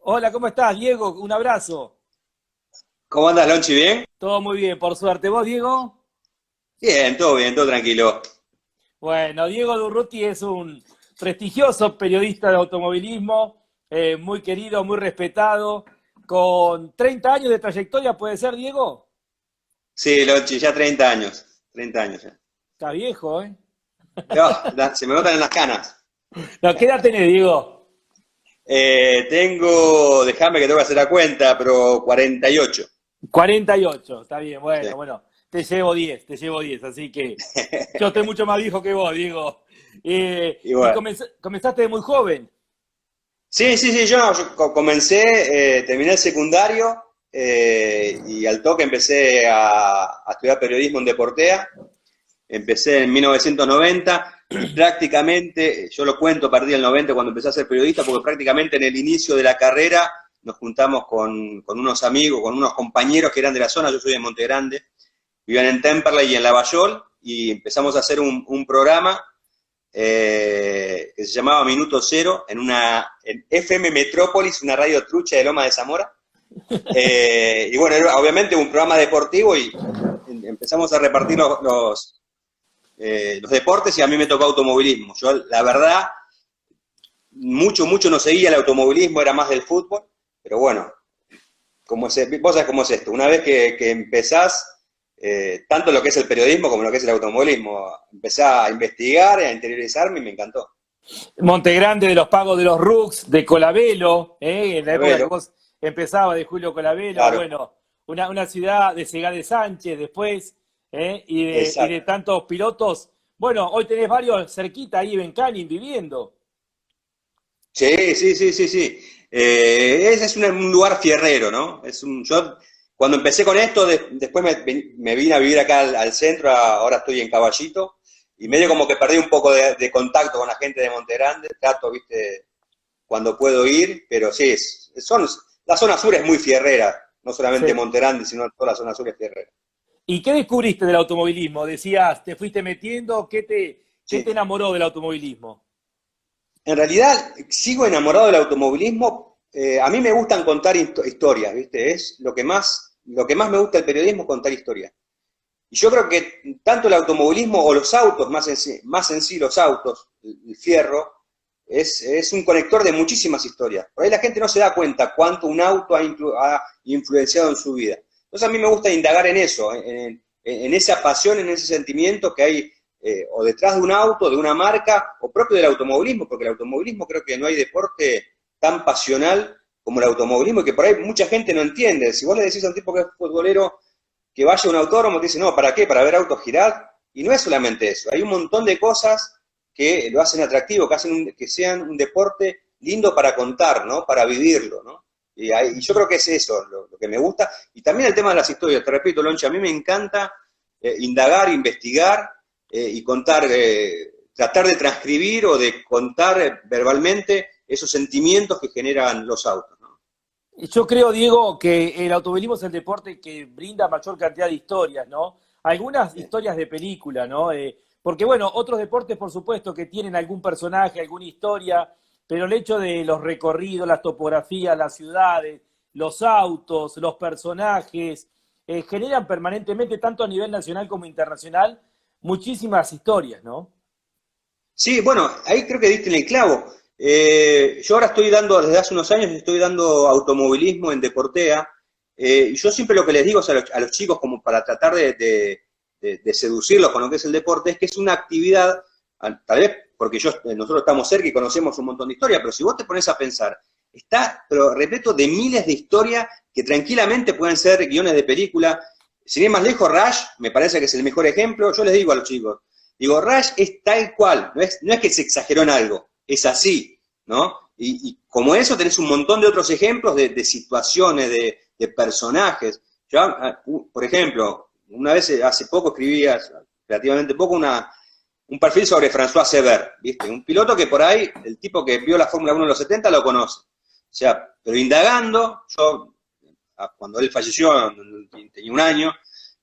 Hola, ¿cómo estás, Diego? Un abrazo. ¿Cómo andas, Lonchi? ¿Bien? Todo muy bien, por suerte. ¿Vos, Diego? Bien, todo tranquilo. Bueno, Diego Durruti es un prestigioso periodista de automovilismo, muy querido, muy respetado, con 30 años de trayectoria, ¿puede ser, Diego? Sí, Lonchi, ya 30 años. 30 años ya. Está viejo, ¿eh? Se me notan en las canas. No, ¿qué edad tenés, Diego? Déjame que tengo que hacer la cuenta, pero 48. 48, está bien, Sí. bueno, te llevo 10, así que yo estoy mucho más viejo que vos, Diego. Y Y bueno. comenzaste de muy joven. Sí, yo comencé, terminé el secundario y al toque empecé a estudiar periodismo en Deportea. Empecé en 1990 y prácticamente, yo lo cuento a partir del 90 cuando empecé a ser periodista, porque prácticamente en el inicio de la carrera nos juntamos con unos amigos, con unos compañeros que eran de la zona, yo soy de Monte Grande, vivían en Temperley y en Lavallol, y empezamos a hacer un programa que se llamaba Minuto Cero en FM Metrópolis, una radio trucha de Loma de Zamora. Y bueno, era obviamente un programa deportivo y empezamos a repartir los deportes y a mí me tocó automovilismo. Yo, la verdad, mucho no seguía el automovilismo, era más del fútbol, pero bueno, vos sabés cómo es esto. Una vez que empezás, tanto lo que es el periodismo como lo que es el automovilismo, empecé a investigar, a interiorizarme y me encantó. Montegrande de los Pagos de los Rux, de Colabelo, en la época que Ravelo, vos empezabas de Julio Colabelo, claro, bueno, una ciudad de Segade Sánchez después, y de exacto. tantos pilotos. Bueno, hoy tenés varios cerquita ahí en Canning viviendo. Sí. Ese es un lugar fierrero, ¿no? Yo cuando empecé con esto, después me vine a vivir acá al centro, ahora estoy en Caballito, y medio como que perdí un poco de contacto con la gente de Monte Grande, trato, viste, cuando puedo ir, pero sí, la zona sur es muy fierrera, no solamente Sí. Monte Grande, sino toda la zona sur es fierrera. ¿Y qué descubriste del automovilismo? Decías, te fuiste metiendo, ¿qué te Sí. enamoró del automovilismo? En realidad, sigo enamorado del automovilismo. A mí me gustan contar historias, ¿viste? Es lo que más me gusta del periodismo, contar historias. Y yo creo que tanto el automovilismo o los autos, más en sí los autos, el fierro, es un conector de muchísimas historias. Por ahí la gente no se da cuenta cuánto un auto ha influenciado en su vida. Entonces a mí me gusta indagar en eso, en esa pasión, en ese sentimiento que hay o detrás de un auto, de una marca, o propio del automovilismo, porque el automovilismo creo que no hay deporte tan pasional como el automovilismo y que por ahí mucha gente no entiende. Si vos le decís a un tipo que es futbolero que vaya a un autódromo, te dice, no, ¿para qué? Para ver autos girar. Y no es solamente eso, hay un montón de cosas que lo hacen atractivo, que hacen que sean un deporte lindo para contar, ¿no? Para vivirlo, ¿no? Y yo creo que es eso lo que me gusta. Y también el tema de las historias, te repito, Loncha, a mí me encanta indagar, investigar y contar, tratar de transcribir o de contar verbalmente esos sentimientos que generan los autos, ¿no? Yo creo, Diego, que el automovilismo es el deporte que brinda mayor cantidad de historias, ¿no? Algunas Sí. historias de película, ¿no? Porque, bueno, otros deportes, por supuesto, que tienen algún personaje, alguna historia, pero el hecho de los recorridos, las topografías, las ciudades, los autos, los personajes, generan permanentemente, tanto a nivel nacional como internacional, muchísimas historias, ¿no? Sí, bueno, ahí creo que diste en el clavo. Yo ahora estoy dando, desde hace unos años, estoy dando automovilismo en Deportea. Y yo siempre lo que les digo a los chicos, como para tratar de seducirlos con lo que es el deporte, es que es una actividad, tal vez porque nosotros estamos cerca y conocemos un montón de historias, pero si vos te pones a pensar, está, pero repito, de miles de historias que tranquilamente pueden ser guiones de película. Sin ir más lejos, Rush me parece que es el mejor ejemplo. Yo les digo a los chicos, digo, Rush es tal cual, no es que se exageró en algo, es así, ¿no? Y como eso tenés un montón de otros ejemplos de situaciones, de personajes. Yo, por ejemplo, una vez hace poco escribí, relativamente poco, un perfil sobre François Sever, ¿viste? Un piloto que por ahí, el tipo que vio la Fórmula 1 en los 70 lo conoce. O sea, pero indagando, yo, cuando él falleció, tenía un año,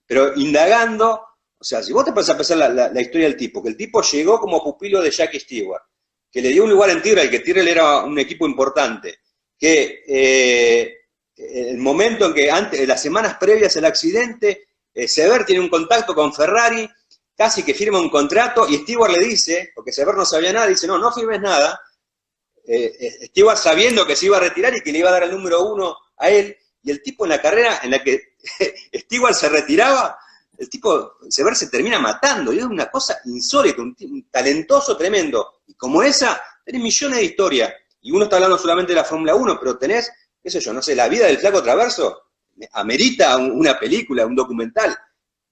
pero indagando, o sea, si vos te pones a pensar la historia del tipo, que el tipo llegó como pupilo de Jackie Stewart, que le dio un lugar en Tyrrell, que Tyrrell era un equipo importante, que el momento en que antes, las semanas previas al accidente, Sever tiene un contacto con Ferrari, casi que firma un contrato, y Stewart le dice, porque Sever no sabía nada, dice, no firmes nada. Stewart sabiendo que se iba a retirar y que le iba a dar el número 1 a él, y el tipo en la carrera en la que Stewart se retiraba, el tipo, Sever se termina matando, y es una cosa insólita, un talentoso tremendo, y como esa, tenés millones de historias, y uno está hablando solamente de la Fórmula 1, pero tenés, qué sé yo, no sé, la vida del Flaco Traverso amerita una película, un documental,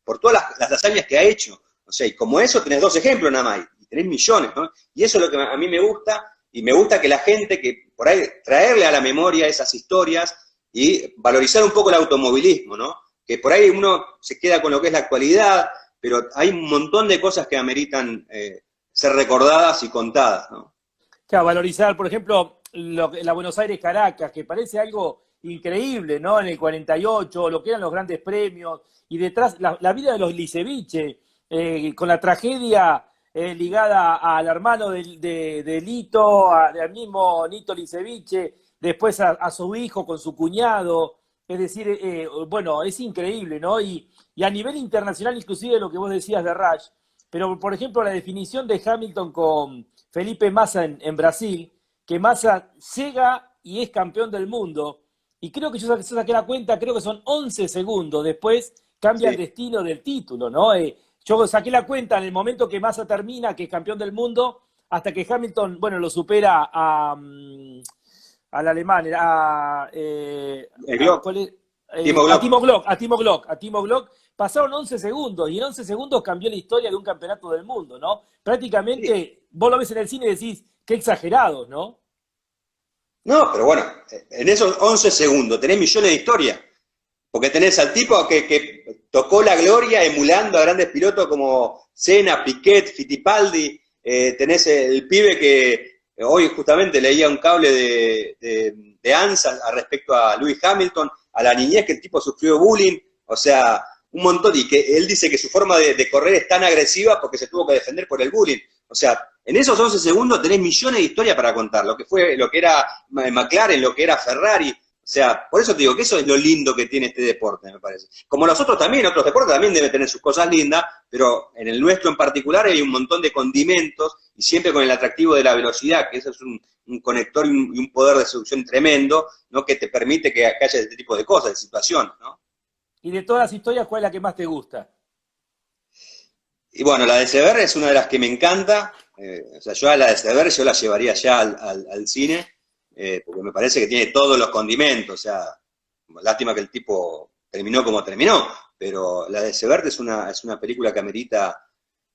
por todas las hazañas que ha hecho, o sea, y como eso tenés 2 ejemplos nada más, y tenés millones, ¿no? Y eso es lo que a mí me gusta, y me gusta que la gente, que por ahí traerle a la memoria esas historias y valorizar un poco el automovilismo, ¿no? Que por ahí uno se queda con lo que es la actualidad, pero hay un montón de cosas que ameritan ser recordadas y contadas, ¿no? Claro, valorizar, por ejemplo, la Buenos Aires-Caracas, que parece algo increíble, ¿no? En el 48, lo que eran los grandes premios, y detrás la vida de los Liceviche, con la tragedia ligada al hermano de Lito, al mismo Nito Liceviche, después a su hijo con su cuñado, es decir, bueno, es increíble, ¿no? Y a nivel internacional, inclusive lo que vos decías de Rush, pero por ejemplo la definición de Hamilton con Felipe Massa en Brasil, que Massa llega y es campeón del mundo, y creo que yo saqué la cuenta, creo que son 11 segundos, después cambia el destino del título, ¿no? Yo saqué la cuenta en el momento que Massa termina, que es campeón del mundo, hasta que Hamilton, bueno, lo supera al alemán, a Timo Glock, pasaron 11 segundos, y en 11 segundos cambió la historia de un campeonato del mundo, ¿no? Prácticamente, vos lo ves en el cine y decís, qué exagerados, ¿no? No, pero bueno, en esos 11 segundos tenés millones de historias, porque tenés al tipo que tocó la gloria emulando a grandes pilotos como Senna, Piquet, Fittipaldi, tenés el pibe que hoy justamente leía un cable de ANSA respecto a Lewis Hamilton, a la niñez que el tipo sufrió bullying, o sea, un montón, y que él dice que su forma de correr es tan agresiva porque se tuvo que defender por el bullying. O sea, en esos 11 segundos tenés millones de historias para contar, lo que era McLaren, lo que era Ferrari. O sea, por eso te digo que eso es lo lindo que tiene este deporte, me parece. Como los otros también, otros deportes también deben tener sus cosas lindas, pero en el nuestro en particular hay un montón de condimentos, y siempre con el atractivo de la velocidad, que eso es un conector y un poder de seducción tremendo, ¿no? Que te permite que haya este tipo de cosas, de situaciones, ¿no? Y de todas las historias, ¿cuál es la que más te gusta? Y bueno, la de Sever es una de las que me encanta. O sea, yo a la de Sever yo la llevaría ya al cine, porque me parece que tiene todos los condimentos. O sea, lástima que el tipo terminó como terminó, pero la de Sever es una película que amerita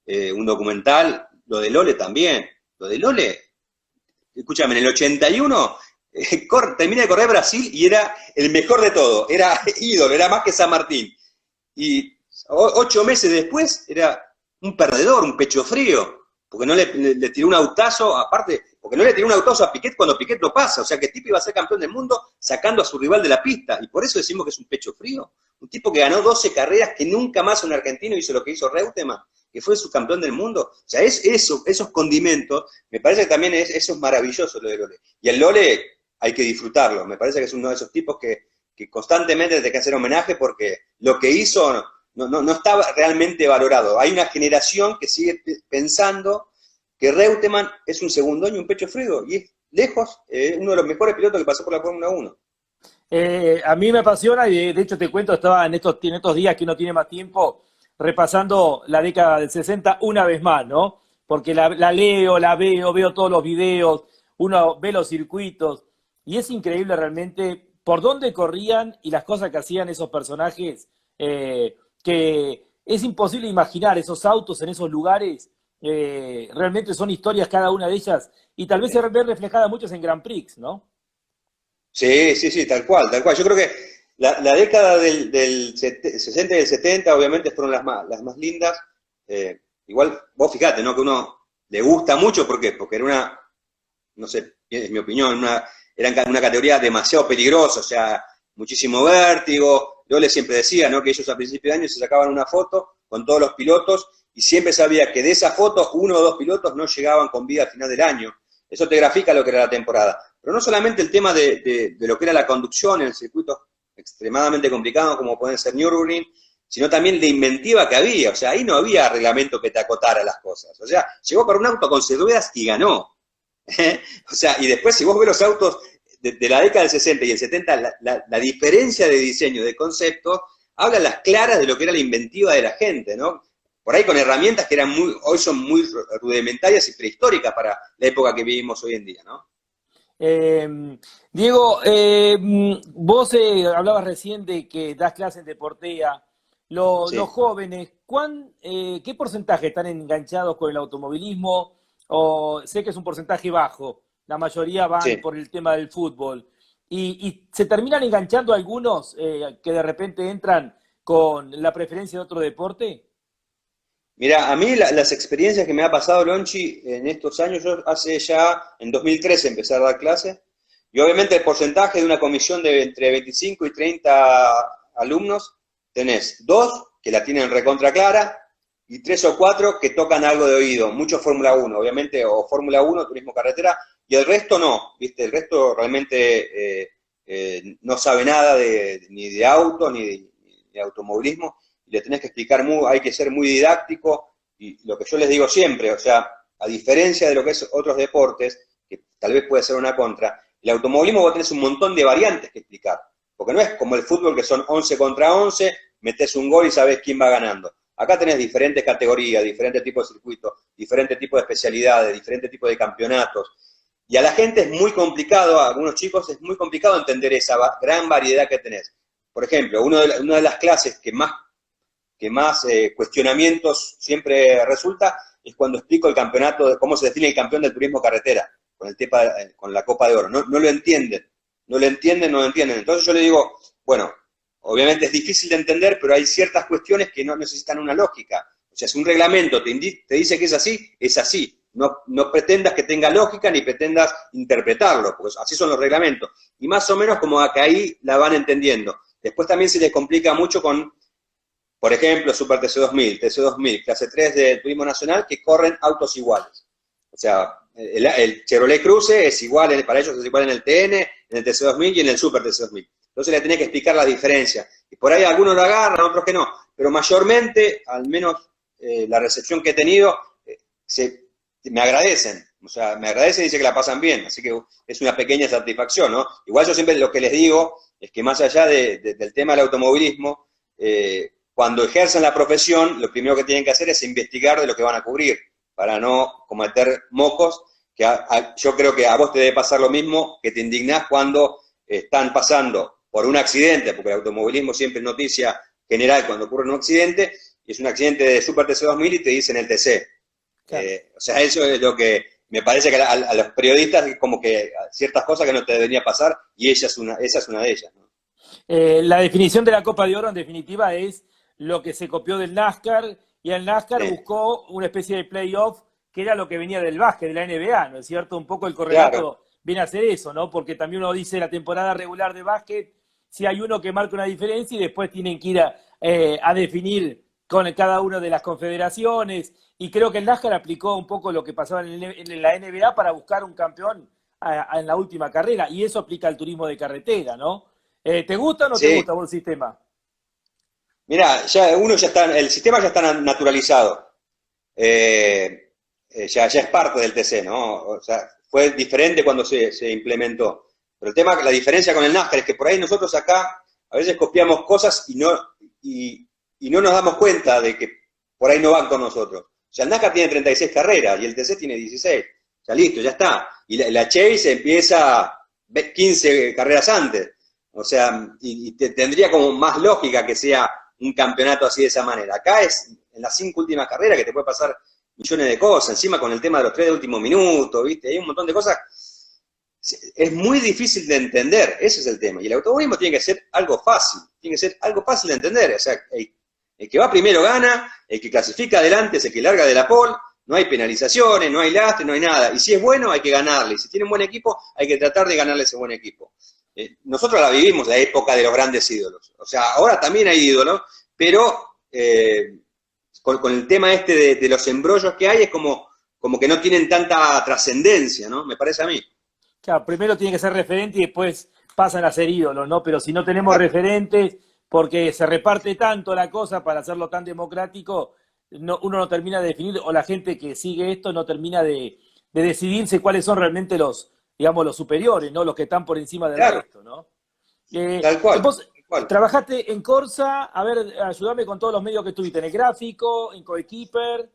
un documental. Lo de Lole también. Lo de Lole, escúchame, en el 81 termina de correr Brasil y era el mejor de todo. Era ídolo, era más que San Martín. Y 8 meses después era un perdedor, un pecho frío, porque no le tiró un autazo, aparte, porque no le tiró un autazo a Piquet cuando Piquet lo pasa, o sea que el tipo iba a ser campeón del mundo sacando a su rival de la pista, y por eso decimos que es un pecho frío. Un tipo que ganó 12 carreras, que nunca más un argentino hizo lo que hizo Reutemann, que fue su campeón del mundo. O sea, esos condimentos, me parece que también eso es maravilloso lo de Lole. Y el Lole hay que disfrutarlo, me parece que es uno de esos tipos que constantemente hay que hacer homenaje, porque lo que hizo no estaba realmente valorado. Hay una generación que sigue pensando que Reutemann es un segundón y un pecho frío, y es lejos uno de los mejores pilotos que pasó por la Fórmula 1. A mí me apasiona, y de hecho te cuento, estaba en estos días que uno tiene más tiempo, repasando la década del 60 una vez más, ¿no? Porque la leo, la veo todos los videos, uno ve los circuitos, y es increíble realmente por dónde corrían y las cosas que hacían esos personajes, que es imposible imaginar esos autos en esos lugares. Realmente son historias cada una de ellas, y tal vez se ve reflejada muchas en Grand Prix, ¿no? Sí, tal cual. Yo creo que la década del 60 y del 70 obviamente fueron las más lindas. Igual, vos fijate, ¿no? Que uno le gusta mucho, ¿por qué? Porque era no sé, es mi opinión, era una categoría demasiado peligrosa, o sea, muchísimo vértigo. Yo les siempre decía, ¿no? Que ellos a principios de año se sacaban una foto con todos los pilotos, y siempre sabía que de esa foto 1 o 2 pilotos no llegaban con vida al final del año. Eso te grafica lo que era la temporada. pero no solamente el tema de lo que era la conducción en circuitos extremadamente complicados como pueden ser Nürburgring, sino también de inventiva que había. O sea, ahí no había reglamento que te acotara las cosas. O sea, llegó para un auto con 6 ruedas y ganó. O sea, y después si vos ves los autos de la década del 60 y el 70, la diferencia de diseño, de concepto, habla a las claras de lo que era la inventiva de la gente, ¿no? Por ahí con herramientas que hoy son muy rudimentarias y prehistóricas para la época que vivimos hoy en día, ¿no? Diego, vos hablabas recién de que das clases de Portea. Los Sí. jóvenes, ¿qué porcentaje están enganchados con el automovilismo? O sé que es un porcentaje bajo, la mayoría van Sí. por el tema del fútbol. Y se terminan enganchando algunos que de repente entran con la preferencia de otro deporte. Mira, a mí las experiencias que me ha pasado Lonchi en estos años, yo hace ya, en 2013 empecé a dar clases, y obviamente el porcentaje de una comisión de entre 25 y 30 alumnos, tenés 2 que la tienen recontra clara, y 3 o 4 que tocan algo de oído, mucho Fórmula 1, obviamente, o Fórmula 1, turismo carretera, y el resto no, ¿viste? El resto realmente no sabe nada ni de auto, ni de automovilismo, y le tenés que explicar, hay que ser muy didáctico, y lo que yo les digo siempre, o sea, a diferencia de lo que es otros deportes, que tal vez puede ser una contra, el automovilismo vos tenés un montón de variantes que explicar, porque no es como el fútbol que son 11 contra 11, metés un gol y sabés quién va ganando. Acá tenés diferentes categorías, diferentes tipos de circuitos, diferentes tipos de especialidades, diferentes tipos de campeonatos, y a la gente es muy complicado, a algunos chicos es muy complicado entender esa gran variedad que tenés. Por ejemplo, una de las clases que más cuestionamientos siempre resulta es cuando explico el campeonato, cómo se define el campeón del turismo carretera, con la Copa de Oro. No lo entienden, no lo entienden, no lo entienden. Entonces yo le digo, bueno, obviamente es difícil de entender, pero hay ciertas cuestiones que no necesitan una lógica. O sea, si un reglamento te dice que es así. No pretendas que tenga lógica ni pretendas interpretarlo, porque así son los reglamentos. Y más o menos como que ahí la van entendiendo. Después también se les complica mucho con, por ejemplo, Super TC2000, TC2000, clase 3 de Turismo Nacional, que corren autos iguales. O sea, el Chevrolet Cruze es igual, para ellos es igual en el TN, en el TC2000 y en el Super TC2000. Entonces le tenés que explicar la diferencia. Y por ahí algunos lo agarran, otros que no. Pero mayormente, al menos la recepción que he tenido, me agradecen. O sea, me agradecen y dicen que la pasan bien. Así que es una pequeña satisfacción, ¿no? Igual yo siempre lo que les digo es que más allá del tema del automovilismo, cuando ejercen la profesión, lo primero que tienen que hacer es investigar de lo que van a cubrir, para no cometer mocos, que yo creo que a vos te debe pasar lo mismo, que te indignás cuando están pasando por un accidente, porque el automovilismo siempre es noticia general cuando ocurre un accidente, y es un accidente de Super TC2000 y te dicen el TC. Claro. O sea, eso es lo que me parece que a los periodistas es como que ciertas cosas que no te debería pasar, y esa es una de ellas, ¿no? La definición de la Copa de Oro, en definitiva, es lo que se copió del NASCAR, y el NASCAR Sí, buscó una especie de playoff que era lo que venía del básquet, de la NBA, ¿no es cierto? Un poco el claro. correlato viene a ser eso, ¿no? Porque también uno dice la temporada regular de básquet, si hay uno que marca una diferencia y después tienen que ir a definir con cada una de las confederaciones, y creo que el NASCAR aplicó un poco lo que pasaba en la NBA para buscar un campeón en la última carrera, y eso aplica al turismo de carretera, ¿no? ¿Te gusta o no te Sí. gusta vos el sistema? Mirá, el sistema ya está naturalizado. Ya es parte del TC, ¿no? O sea, fue diferente cuando se implementó. Pero la diferencia con el NASCAR es que por ahí nosotros acá a veces copiamos cosas y no nos damos cuenta de que por ahí no van con nosotros. O sea, el NASCAR tiene 36 carreras y el TC tiene 16. Ya listo, ya está. Y la Chase empieza 15 carreras antes. O sea, y tendría como más lógica que sea un campeonato así de esa manera. Acá es en las 5 últimas carreras que te puede pasar millones de cosas, encima con el tema de los 3 de último minuto, ¿viste? Hay un montón de cosas. Es muy difícil de entender, ese es el tema. Y el automovilismo tiene que ser algo fácil, tiene que ser algo fácil de entender. O sea, el que va primero gana, el que clasifica adelante es el que larga de la pole, no hay penalizaciones, no hay lastre, no hay nada. Y si es bueno, hay que ganarle. Y si tiene un buen equipo, hay que tratar de ganarle a ese buen equipo. Nosotros la vivimos, la época de los grandes ídolos. O sea, ahora también hay ídolos, pero con el tema este de los embrollos que hay, es como que no tienen tanta trascendencia, ¿no? Me parece a mí. Claro, primero tiene que ser referente y después pasan a ser ídolos, ¿no? Pero si no tenemos Claro, referentes, porque se reparte tanto la cosa para hacerlo tan democrático, uno no termina de definir, o la gente que sigue esto no termina de decidirse cuáles son realmente los, digamos, los superiores, ¿no? Los que están por encima del claro, resto, ¿no? tal cual, Vos tal cual. trabajaste en Corsa, a ver, ayúdame con todos los medios que estuviste, en el gráfico, en Coequiper,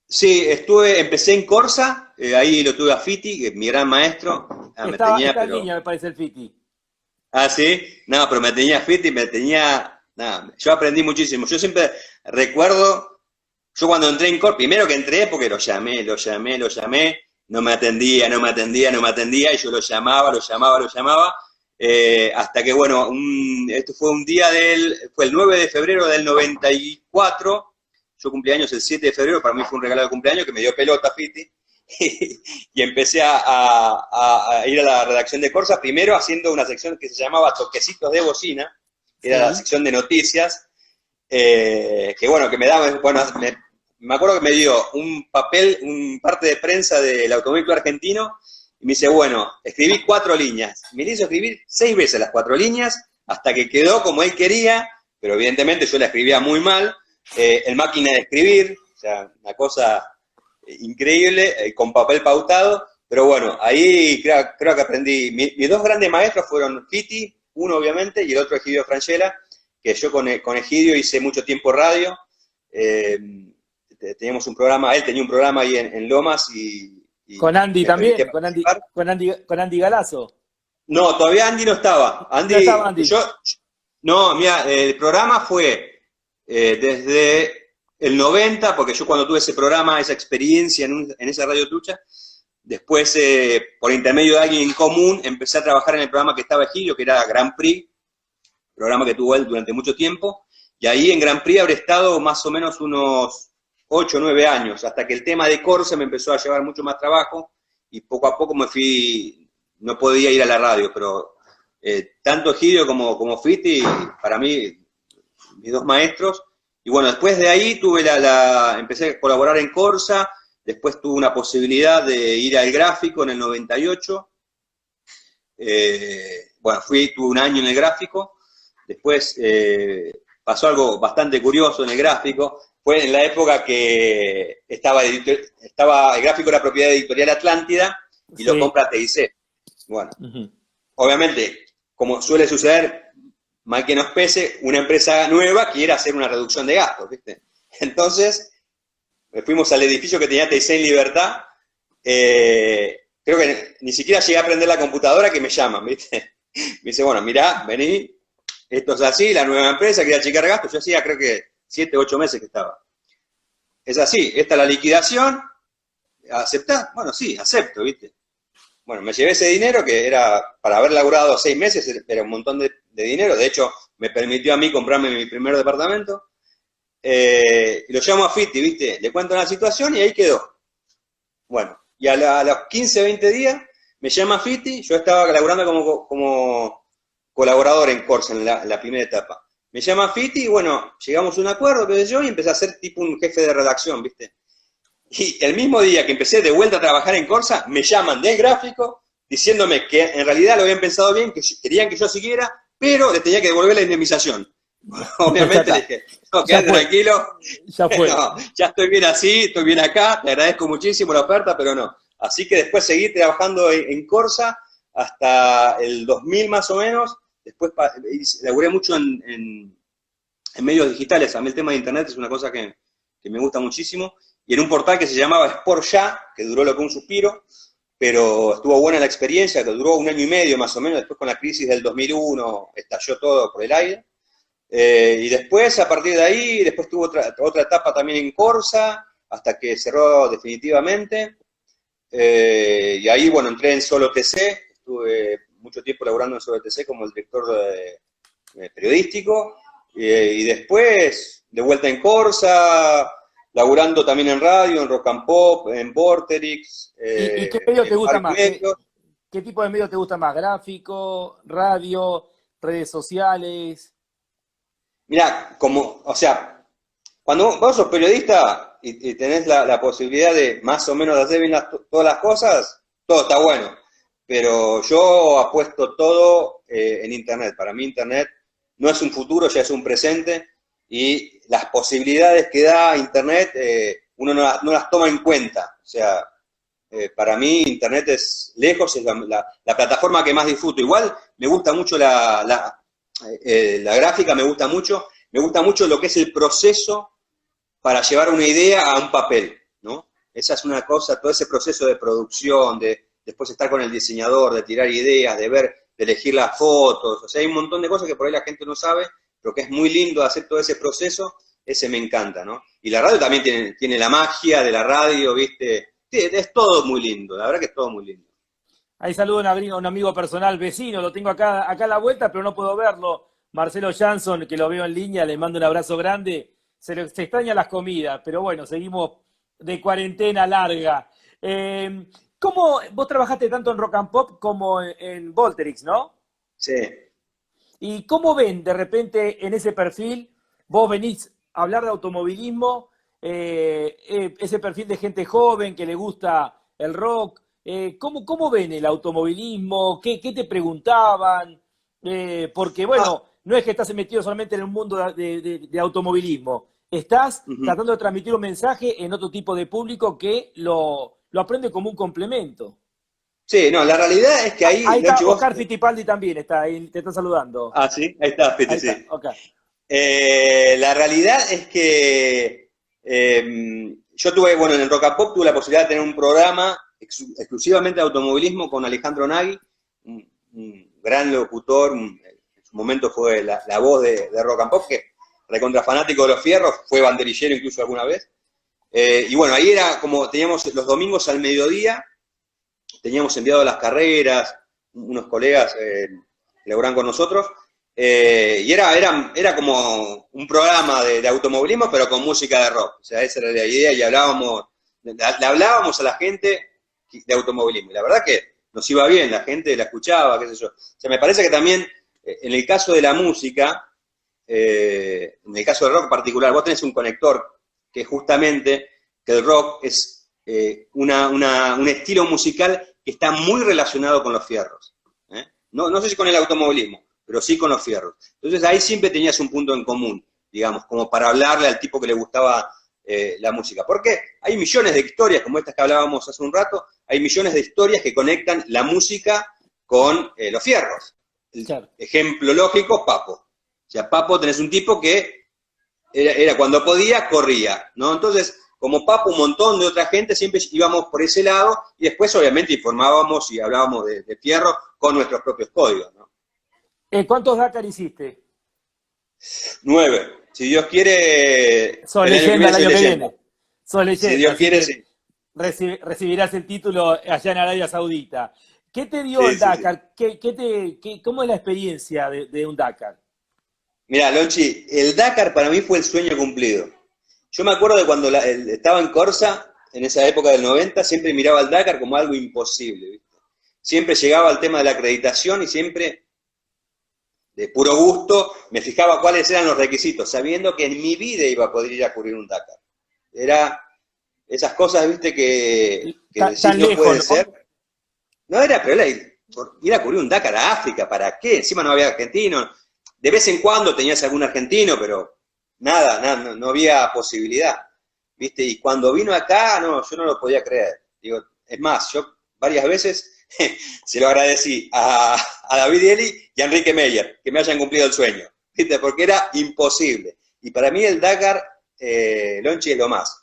Sí, empecé en Corsa, ahí lo tuve a Fiti, que es mi gran maestro, me tenía, está en pero... línea, me parece el Fiti. Ah, sí, no, pero me tenía Fiti, nada, yo aprendí muchísimo. Yo siempre recuerdo, yo cuando entré en Corsa, primero que entré porque lo llamé, no me atendía, no me atendía, y yo lo llamaba, hasta que, bueno, esto fue fue el 9 de febrero del 94. Yo cumplí años el 7 de febrero, para mí fue un regalo de cumpleaños que me dio pelota Fiti, y empecé a ir a la redacción de Corsa, primero haciendo una sección que se llamaba Toquecitos de Bocina, que era la Sí. sección de noticias, que bueno, que me daba, bueno, me acuerdo que me dio un papel, un parte de prensa del Automóvil Club Argentino, y me dice, bueno, escribí 4 líneas. Me hizo escribir 6 veces las 4 líneas, hasta que quedó como él quería, pero evidentemente yo la escribía muy mal, en máquina de escribir, o sea, una cosa increíble, con papel pautado, pero bueno, ahí creo que aprendí. Mis 2 grandes maestros fueron Fiti, uno obviamente, y el otro Egidio Frangella, que yo con Egidio hice mucho tiempo radio, eh, teníamos un programa, él tenía un programa ahí en Lomas Con y Andy me permitía también, participar. Con Andy Galazo. No, todavía Andy no estaba. No estaba Andy, Andy. no, mira, el programa fue desde el 90, porque yo cuando tuve ese programa, esa experiencia en esa radio trucha, después por intermedio de alguien en común, empecé a trabajar en el programa que estaba Egidio, que era Grand Prix, programa que tuvo él durante mucho tiempo, y ahí en Grand Prix habré estado más o menos unos 8 o 9 años, hasta que el tema de Corsa me empezó a llevar mucho más trabajo, y poco a poco no podía ir a la radio, pero tanto Egidio como Fiti, para mí, mis 2 maestros, y bueno, después de ahí empecé a colaborar en Corsa, después tuve una posibilidad de ir al gráfico en el 98, bueno, tuve un año en el gráfico, después pasó algo bastante curioso en el gráfico, fue en la época que estaba el gráfico era propiedad de Editorial Atlántida y lo Sí. compra TIC. Bueno, Ujú. obviamente, como suele suceder, mal que nos pese, una empresa nueva quiere hacer una reducción de gastos, ¿viste? Entonces, fuimos al edificio que tenía TIC en Libertad, creo que ni siquiera llegué a aprender la computadora que me llaman, ¿viste? Me dice, bueno, mirá, vení, esto es así, la nueva empresa, quería achicar gastos, yo hacía creo que 7, 8 meses que estaba. Es así, esta es la liquidación, ¿aceptás? Bueno, sí, acepto, ¿viste? Bueno, me llevé ese dinero que era, para haber laburado 6 meses, era un montón de dinero, de hecho, me permitió a mí comprarme mi primer departamento, y lo llamo a Fiti, ¿viste? Le cuento la situación y ahí quedó. Bueno, y a los 15, 20 días me llama Fiti, yo estaba laburando como colaborador en Corsa en la primera etapa. Me llama Fiti y bueno, llegamos a un acuerdo, qué sé yo, y empecé a ser tipo un jefe de redacción, ¿viste? Y el mismo día que empecé de vuelta a trabajar en Corsa, me llaman del gráfico diciéndome que en realidad lo habían pensado bien, que querían que yo siguiera, pero les tenía que devolver la indemnización. Ya Obviamente le está. dije, no, Ya quédate fue. tranquilo, Ya fue. no, ya estoy bien así, estoy bien acá, te agradezco muchísimo la oferta, pero no. Así que después seguí trabajando en Corsa hasta el 2000 más o menos, después laburé mucho en medios digitales, a mí el tema de internet es una cosa que me gusta muchísimo, y en un portal que se llamaba Sport Ya, que duró lo que un suspiro, pero estuvo buena la experiencia, que duró un año y medio más o menos, después con la crisis del 2001 estalló todo por el aire, y después, a partir de ahí, después tuvo otra etapa también en Corsa, hasta que cerró definitivamente, y ahí, bueno, entré en Solo TC, estuve mucho tiempo laburando en Solo TC como el director periodístico, y después de vuelta en Corsa, laburando también en radio, en Rock and Pop, en Vorterix, ¿Y qué medio te en gusta varios más? medios. ¿Qué tipo de medio te gusta más? ¿Gráfico, radio, redes sociales? Mirá, o sea, cuando vos sos periodista y tenés la posibilidad de más o menos hacer bien todas las cosas, todo está bueno. pero yo apuesto todo en Internet. Para mí Internet no es un futuro, ya es un presente, y las posibilidades que da Internet uno no las toma en cuenta. O sea, para mí Internet es lejos, es la plataforma que más disfruto. Igual me gusta mucho la gráfica, me gusta mucho lo que es el proceso para llevar una idea a un papel, ¿no? Esa es una cosa, todo ese proceso de producción, de después estar con el diseñador, de tirar ideas, de ver, de elegir las fotos, o sea, hay un montón de cosas que por ahí la gente no sabe, pero que es muy lindo hacer todo ese proceso, ese me encanta, ¿no? Y la radio también tiene la magia de la radio, ¿viste? Sí, es todo muy lindo, la verdad que es todo muy lindo. Ahí saludo a un amigo personal vecino, lo tengo acá a la vuelta, pero no puedo verlo. Marcelo Jansson, que lo veo en línea, le mando un abrazo grande. Se extraña las comidas, pero bueno, seguimos de cuarentena larga. ¿Cómo vos trabajaste tanto en Rock and Pop como en Volterix, no? Sí. ¿Y cómo ven de repente en ese perfil? Vos venís a hablar de automovilismo, ese perfil de gente joven que le gusta el rock. ¿Cómo ven el automovilismo? ¿Qué te preguntaban? Porque, bueno, no es que estás metido solamente en el mundo de automovilismo. Estás tratando de transmitir un mensaje en otro tipo de público que lo aprende como un complemento. Sí, no, la realidad es que Ahí está, Lonchi, Oscar Fittipaldi también está ahí, te está saludando. Ah, sí, ahí está, Pete, Ahí sí. está, ok. La realidad es que yo tuve, bueno, en el Rock and Pop tuve la posibilidad de tener un programa exclusivamente de automovilismo con Alejandro Nagui, un gran locutor, en su momento fue la voz de Rock and Pop, que recontra fanático de los fierros, fue banderillero incluso alguna vez. Y bueno, ahí era como, teníamos los domingos al mediodía, teníamos enviado las carreras, unos colegas que laboraban con nosotros, y era como un programa de automovilismo, pero con música de rock. O sea, esa era la idea, y le hablábamos a la gente de automovilismo. Y la verdad que nos iba bien, la gente la escuchaba, qué sé yo. O sea, me parece que también, en el caso de la música, en el caso del rock en particular, vos tenés un conector que justamente, que el rock es un estilo musical que está muy relacionado con los fierros. No sé si con el automovilismo, pero sí con los fierros. Entonces ahí siempre tenías un punto en común, digamos, como para hablarle al tipo que le gustaba la música. Porque hay millones de historias, como estas que hablábamos hace un rato, hay millones de historias que conectan la música con los fierros. Claro. Ejemplo lógico, Papo. O sea, Papo tenés un tipo que era cuando podía, corría, ¿no? Entonces, como Papo, un montón de otra gente, siempre íbamos por ese lado, y después obviamente informábamos y hablábamos de fierro con nuestros propios códigos, ¿no? ¿Cuántos Dakar hiciste? 9. Si Dios quiere, Sos leyenda el año que viene. Sos leyenda. Si Dios quiere, sí. Recibirás el título allá en Arabia Saudita. ¿Qué te dio el Dakar? Sí. ¿Cómo es la experiencia de un Dakar? Mirá, Lonchi, el Dakar para mí fue el sueño cumplido. Yo me acuerdo de cuando estaba en Corsa, en esa época del 90, siempre miraba al Dakar como algo imposible, ¿viste? Siempre llegaba al tema de la acreditación y siempre, de puro gusto, me fijaba cuáles eran los requisitos, sabiendo que en mi vida iba a poder ir a cubrir un Dakar. Era esas cosas, ¿viste? Que decís tan no lejos, puede ¿no? ser. No era, pero era ir a cubrir un Dakar a África, ¿para qué? Encima no había argentinos. De vez en cuando tenías algún argentino, pero nada, no había posibilidad, ¿viste? Y cuando vino acá, no, yo no lo podía creer. Digo, es más, yo varias veces se lo agradecí a David Eli y a Enrique Meyer, que me hayan cumplido el sueño, ¿viste? Porque era imposible. Y para mí el Dakar, Lonchi, es lo más.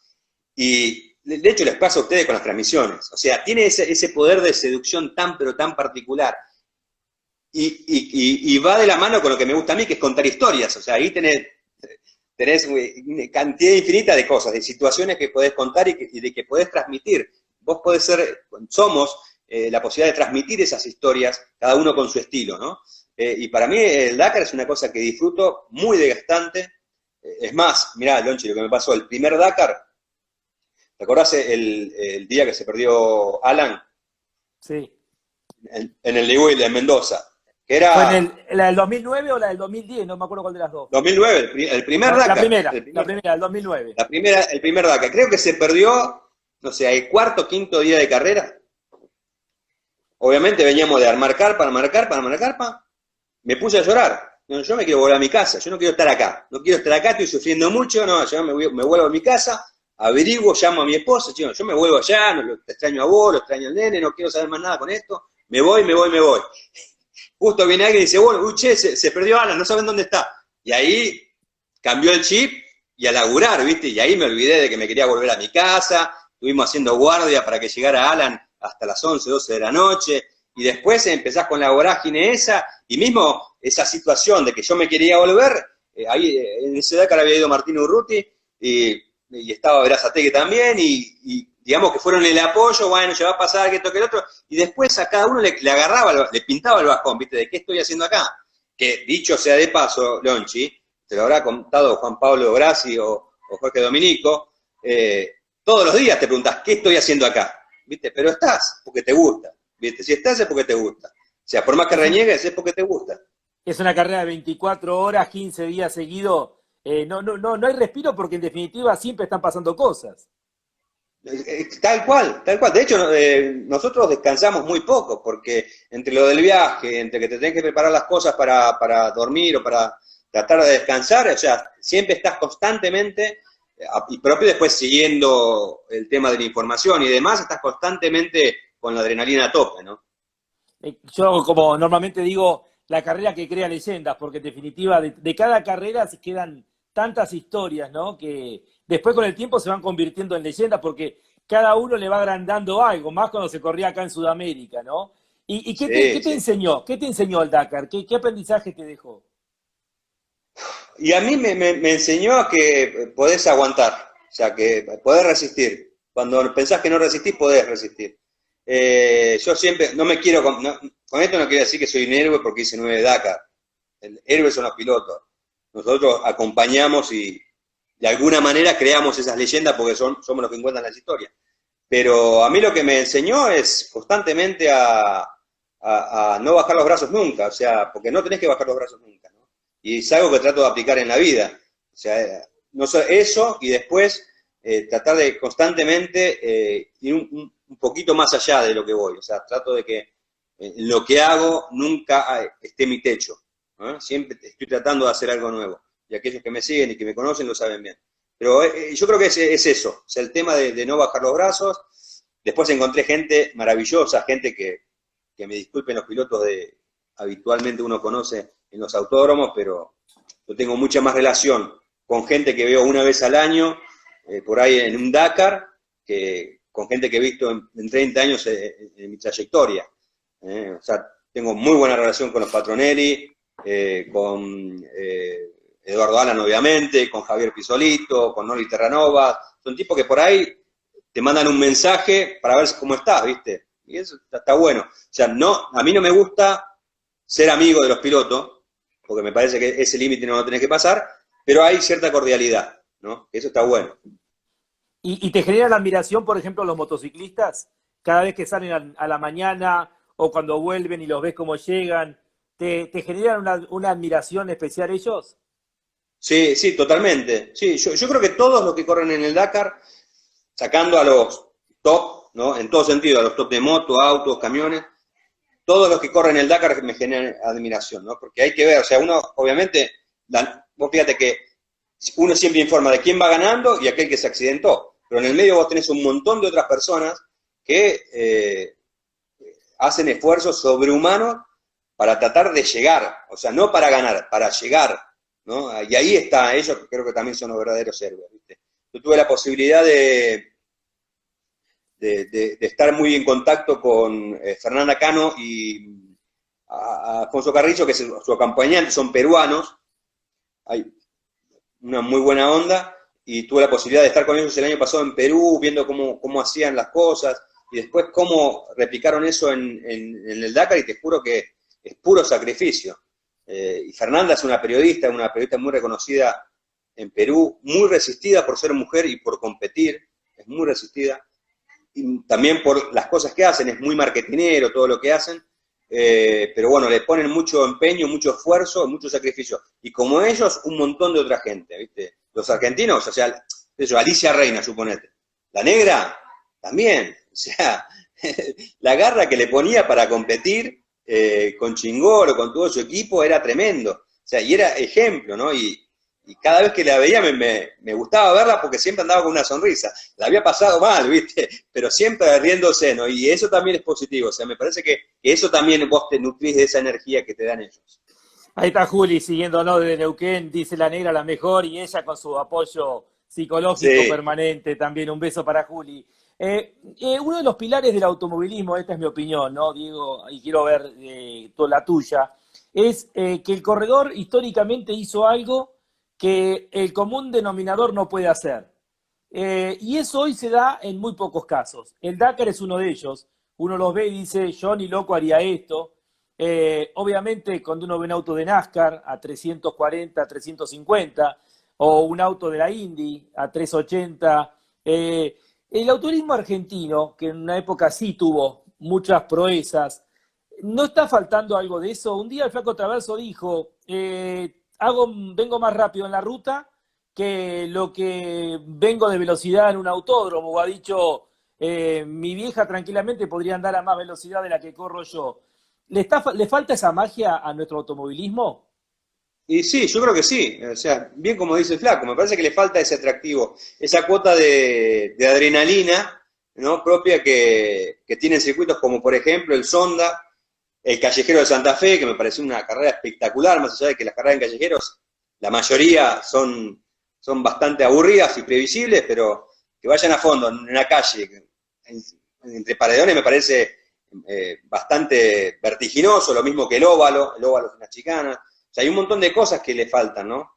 Y de hecho les paso a ustedes con las transmisiones. O sea, tiene ese poder de seducción tan, pero tan particular. Y va de la mano con lo que me gusta a mí, que es contar historias. O sea, ahí tenés una cantidad infinita de cosas, de situaciones que podés contar y de que podés transmitir. Vos podés somos la posibilidad de transmitir esas historias, cada uno con su estilo, ¿no? Y para mí el Dakar es una cosa que disfruto, muy desgastante. Es más, mirá, Lonchi, lo que me pasó, el primer Dakar, ¿te acordás el día que se perdió Alan? Sí. En el Lewis de Mendoza. Que era... ¿Fue la del 2009 o la del 2010? No me acuerdo cuál de las dos. 2009, el primer Dakar. La primera, el 2009. El primer Dakar. Creo que se perdió, no sé, el cuarto, quinto día de carrera. obviamente veníamos de armar carpa, armar carpa, me puse a llorar. No, yo me quiero volver a mi casa, yo no quiero estar acá, no quiero estar acá, estoy sufriendo mucho, no, yo me vuelvo a mi casa, averiguo, llamo a mi esposa, chico, yo me vuelvo allá, no, te extraño a vos, lo extraño al nene, no quiero saber más nada con esto, me voy. Justo viene alguien y dice, bueno, uy, che, se perdió Alan, no saben dónde está. Y ahí cambió el chip y a laburar, ¿viste? Y ahí me olvidé de que me quería volver a mi casa, estuvimos haciendo guardia para que llegara Alan hasta las 11, 12 de la noche, y después empezás con la vorágine esa, y mismo esa situación de que yo me quería volver, ahí en ese Dakar había ido Martín Urruti, y estaba Verazategui también, y digamos que fueron el apoyo, bueno, ya va a pasar, que esto, que el otro, y después a cada uno le agarraba, le pintaba el bajón, ¿viste? ¿De qué estoy haciendo acá? Que dicho sea de paso, Lonchi, te lo habrá contado Juan Pablo Grassi o Jorge Dominico, todos los días te preguntás, ¿qué estoy haciendo acá? ¿Viste? Pero estás, porque te gusta, ¿viste? Si estás es porque te gusta. O sea, por más que reniegues es porque te gusta. Es una carrera de 24 horas, 15 días seguidos. No hay respiro porque en definitiva siempre están pasando cosas. Tal cual, tal cual. De hecho, nosotros descansamos muy poco, porque entre lo del viaje, entre que te tenés que preparar las cosas para dormir o para tratar de descansar, o sea, siempre estás constantemente, y propio después siguiendo el tema de la información y demás, estás constantemente con la adrenalina a tope, ¿no? Yo, como normalmente digo, la carrera que crea leyendas, porque en definitiva de cada carrera se quedan tantas historias, ¿no? Que después con el tiempo se van convirtiendo en leyendas porque cada uno le va agrandando algo, más cuando se corría acá en Sudamérica, ¿no? ¿Y qué Sí, te sí. enseñó? ¿Qué te enseñó el Dakar? ¿Qué aprendizaje te dejó? Y a mí me enseñó a que podés aguantar, o sea, que podés resistir. Cuando pensás que no resistís, podés resistir. Yo siempre, no me quiero, con esto no quiero decir que soy un héroe porque hice 9 Dakar. El héroe son los pilotos. Nosotros acompañamos y de alguna manera creamos esas leyendas porque somos los que encuentran las historias. Pero a mí lo que me enseñó es constantemente a no bajar los brazos nunca, o sea, porque no tenés que bajar los brazos nunca, ¿no? Y es algo que trato de aplicar en la vida. O sea, no eso y después tratar de constantemente ir un poquito más allá de lo que voy. O sea, trato de que lo que hago nunca esté mi techo. ¿No? Siempre estoy tratando de hacer algo nuevo. Y aquellos que me siguen y que me conocen lo saben bien. Pero yo creo que es eso, o sea, el tema de no bajar los brazos. Después encontré gente maravillosa, gente que me disculpen los pilotos habitualmente uno conoce en los autódromos, pero yo tengo mucha más relación con gente que veo una vez al año, por ahí en un Dakar, que con gente que he visto en 30 años en mi trayectoria. O sea, tengo muy buena relación con los Patronelli, con Eduardo Alan, obviamente, con Javier Pisolito, con Noli Terranova. Son tipos que por ahí te mandan un mensaje para ver cómo estás, ¿viste? Y eso está bueno. O sea, a mí no me gusta ser amigo de los pilotos, porque me parece que ese límite no lo tenés que pasar, pero hay cierta cordialidad, ¿no? Eso está bueno. ¿Y te genera la admiración, por ejemplo, los motociclistas? Cada vez que salen a la mañana o cuando vuelven y los ves cómo llegan, ¿te generan una admiración especial ellos? Sí, sí, totalmente. Sí, yo creo que todos los que corren en el Dakar, sacando a los top, ¿no? En todo sentido, a los top de moto, autos, camiones, todos los que corren el Dakar me generan admiración, ¿no? Porque hay que ver, o sea, uno, obviamente, vos fíjate que uno siempre informa de quién va ganando y aquel que se accidentó, pero en el medio vos tenés un montón de otras personas que hacen esfuerzos sobrehumanos para tratar de llegar, o sea, no para ganar, para llegar, ¿no? Y ahí está, ellos creo que también son los verdaderos héroes, ¿viste? Yo tuve la posibilidad de estar muy en contacto con Fernanda Cano y a Alfonso Carrillo, que es su acompañante, son peruanos, hay una muy buena onda, y tuve la posibilidad de estar con ellos el año pasado en Perú, viendo cómo hacían las cosas, y después cómo replicaron eso en el Dakar, y te juro que es puro sacrificio. Y Fernanda es una periodista muy reconocida en Perú, muy resistida por ser mujer y por competir, es muy resistida, y también por las cosas que hacen, es muy marketinero todo lo que hacen, pero bueno, le ponen mucho empeño, mucho esfuerzo, mucho sacrificio. Y como ellos, un montón de otra gente, ¿viste? Los argentinos, o sea, eso, Alicia Reina, suponete. La negra, también. O sea, la garra que le ponía para competir con Chingolo, con todo su equipo, era tremendo. O sea, y era ejemplo, ¿no? Y cada vez que la veía me gustaba verla porque siempre andaba con una sonrisa. La había pasado mal, ¿viste? Pero siempre riéndose, ¿no? Y eso también es positivo. O sea, me parece que eso también vos te nutrís de esa energía que te dan ellos. Ahí está Juli siguiéndonos desde Neuquén, dice la negra la mejor y ella con su apoyo psicológico Sí, permanente. También un beso para Juli. Uno de los pilares del automovilismo, esta es mi opinión, ¿no, Diego? Y quiero ver la tuya, es que el corredor históricamente hizo algo que el común denominador no puede hacer. Y eso hoy se da en muy pocos casos. El Dakar es uno de ellos. Uno los ve y dice, yo ni loco haría esto. Obviamente, cuando uno ve un auto de NASCAR a 340, 350, o un auto de la Indy a 380, el automovilismo argentino, que en una época sí tuvo muchas proezas, ¿no está faltando algo de eso? Un día el Flaco Traverso dijo, vengo más rápido en la ruta que lo que vengo de velocidad en un autódromo, o ha dicho, mi vieja tranquilamente podría andar a más velocidad de la que corro yo. ¿Le falta esa magia a nuestro automovilismo? y sí, yo creo que sí. O sea, bien como dice el Flaco, me parece que le falta ese atractivo, esa cuota de adrenalina, ¿no? Propia que tienen circuitos como por ejemplo el Sonda, el Callejero de Santa Fe, que me pareció una carrera espectacular, más allá de que las carreras en callejeros, la mayoría son bastante aburridas y previsibles, pero que vayan a fondo en una calle, entre paredones, me parece bastante vertiginoso, lo mismo que el óvalo es una chicana. O sea, hay un montón de cosas que le faltan, ¿no?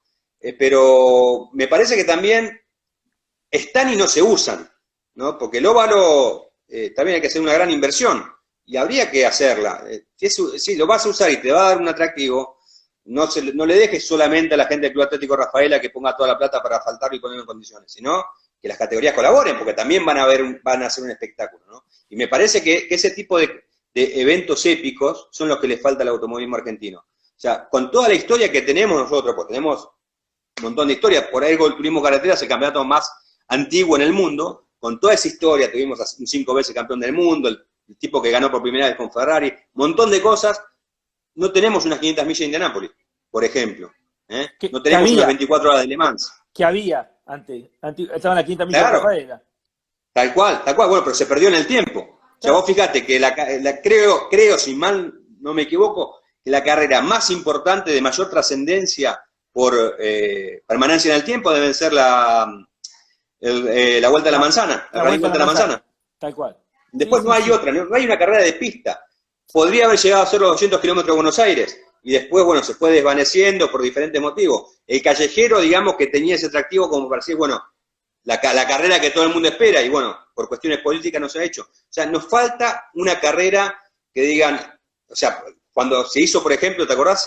Pero me parece que también están y no se usan, ¿no? Porque el óvalo también hay que hacer una gran inversión y habría que hacerla. Si lo vas a usar y te va a dar un atractivo, no le dejes solamente a la gente del Club Atlético Rafaela que ponga toda la plata para asfaltarlo y ponerlo en condiciones, sino que las categorías colaboren, porque también van a hacer un espectáculo, ¿no? Y me parece que ese tipo de eventos épicos son los que le falta al automovilismo argentino. O sea, con toda la historia que tenemos nosotros, pues tenemos un montón de historias, por ahí el turismo carretera es el campeonato más antiguo en el mundo, con toda esa historia, tuvimos un 5 veces campeón del mundo, el tipo que ganó por primera vez con Ferrari, un montón de cosas. No tenemos unas 500 millas de Indianápolis, por ejemplo. No tenemos unas 24 horas de Le Mans. Que había antes estaban a 500 millas de Claro, Rafaela. tal cual. Bueno, pero se perdió en el tiempo. O sea, vos fíjate que creo, si mal no me equivoco, que la carrera más importante, de mayor trascendencia por permanencia en el tiempo, debe ser la Vuelta a la Manzana, la Vuelta a la Manzana. Tal cual. Después no hay otra, no hay una carrera de pista. Podría haber llegado a ser los 200 kilómetros de Buenos Aires, y después, bueno, se fue desvaneciendo por diferentes motivos. El callejero, digamos que tenía ese atractivo como para decir, bueno, la carrera que todo el mundo espera, y bueno, por cuestiones políticas no se ha hecho. O sea, nos falta una carrera que digan, o sea, cuando se hizo, por ejemplo, ¿te acordás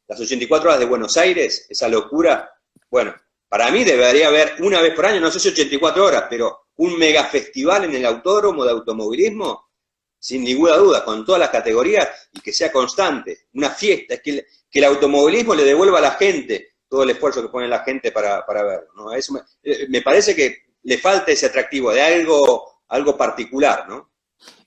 las 84 horas de Buenos Aires? Esa locura. Bueno, para mí debería haber una vez por año, no sé si 84 horas, pero un mega festival en el autódromo de automovilismo, sin ninguna duda, con todas las categorías y que sea constante, una fiesta, es que el automovilismo le devuelva a la gente todo el esfuerzo que pone la gente para verlo, ¿no? Eso me parece que le falta ese atractivo de algo particular, ¿no?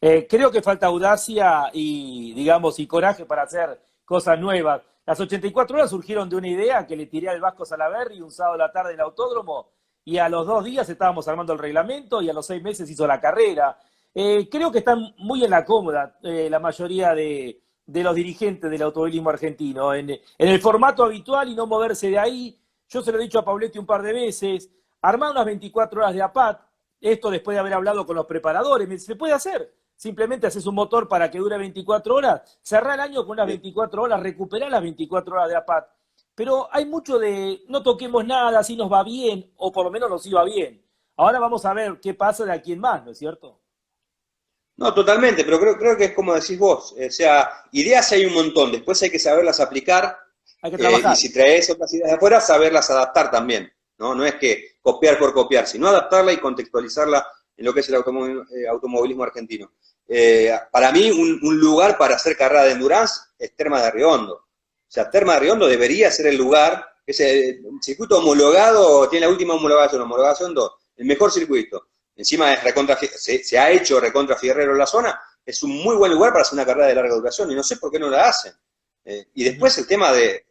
Creo que falta audacia y, digamos, y coraje para hacer cosas nuevas. Las 84 horas surgieron de una idea que le tiré al Vasco Salaverry un sábado a la tarde en el autódromo, y a los 2 días estábamos armando el reglamento y a los 6 meses hizo la carrera. Creo que están muy en la cómoda la mayoría de los dirigentes del automovilismo argentino, en el formato habitual y no moverse de ahí. Yo se lo he dicho a Pauletti un par de veces, armar unas 24 horas de APAT, esto después de haber hablado con los preparadores, se puede hacer. Simplemente haces un motor para que dure 24 horas, cerrar el año con unas 24 horas, recuperar las 24 horas de APAT. Pero hay mucho de no toquemos nada, si nos va bien, o por lo menos nos iba bien. Ahora vamos a ver qué pasa de aquí en más, ¿no es cierto? No, totalmente, pero creo que es como decís vos, o sea, ideas hay un montón, después hay que saberlas aplicar, Hay que trabajar. y si traes otras ideas de afuera, saberlas adaptar también, ¿no? No es que copiar por copiar, sino adaptarla y contextualizarla en lo que es el automovilismo argentino. Para mí, un lugar para hacer carrera de endurance es Termas de Riondo. O sea, Termas de Riondo debería ser el lugar, es el circuito homologado, tiene la última homologación 2, el mejor circuito. encima es se ha hecho recontra fierrero en la zona, es un muy buen lugar para hacer una carrera de larga duración, y no sé por qué no la hacen. Y después el tema de,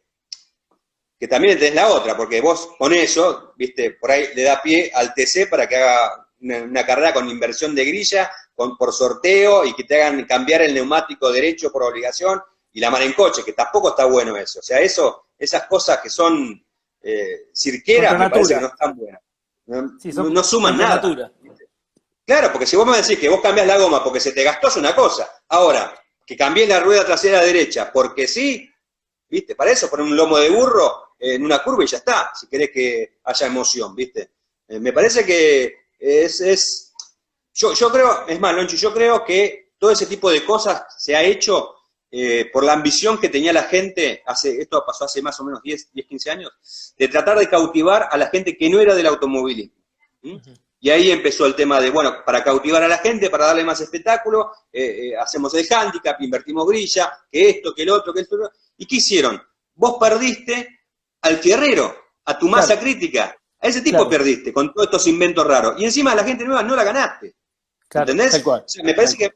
que también tenés la otra, porque vos con eso, viste, por ahí le da pie al TC para que haga una carrera con inversión de grilla, por sorteo, y que te hagan cambiar el neumático derecho por obligación, y la mar en coche, que tampoco está bueno eso. O sea, esas cosas que son cirqueras, me parece que no están buenas. Sí, No suman nada. Natura. Claro, porque si vos me decís que vos cambiás la goma porque se te gastó, es una cosa. Ahora, que cambiés la rueda trasera derecha porque sí, ¿viste? Para eso poner un lomo de burro en una curva y ya está, si querés que haya emoción, ¿viste? Me parece que yo creo, es más, Lonchi, yo creo que todo ese tipo de cosas se ha hecho por la ambición que tenía la gente, esto pasó hace más o menos 10, 15 años, de tratar de cautivar a la gente que no era del automovilismo. Y ahí empezó el tema de, bueno, para cautivar a la gente, para darle más espectáculo, hacemos el handicap, invertimos grilla, que esto, que el otro, que esto. ¿Y qué hicieron? Vos perdiste al fierrero, a tu masa crítica. A ese tipo perdiste, con todos estos inventos raros. Y encima a la gente nueva no la ganaste. ¿Entendés? Tal cual. O sea, me parece que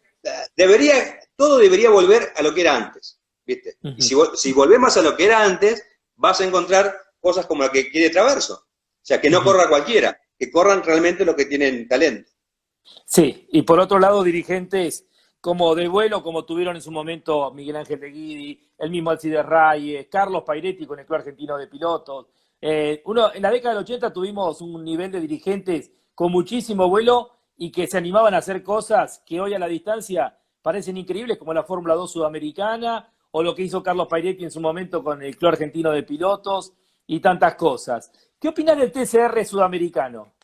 todo debería volver a lo que era antes, ¿viste? Y si volvemos a lo que era antes, vas a encontrar cosas como la que quiere Traverso. O sea, que no corra cualquiera, que corran realmente los que tienen talento. Sí, y por otro lado, dirigentes como de vuelo, como tuvieron en su momento Miguel Ángel de Guidi, el mismo Alcides Reyes, Carlos Pairetti con el Club Argentino de Pilotos. En la década del 80 tuvimos un nivel de dirigentes con muchísimo vuelo y que se animaban a hacer cosas que hoy a la distancia parecen increíbles, como la Fórmula 2 sudamericana, o lo que hizo Carlos Pairetti en su momento con el Club Argentino de Pilotos, y tantas cosas. ¿Qué opinas del TCR sudamericano?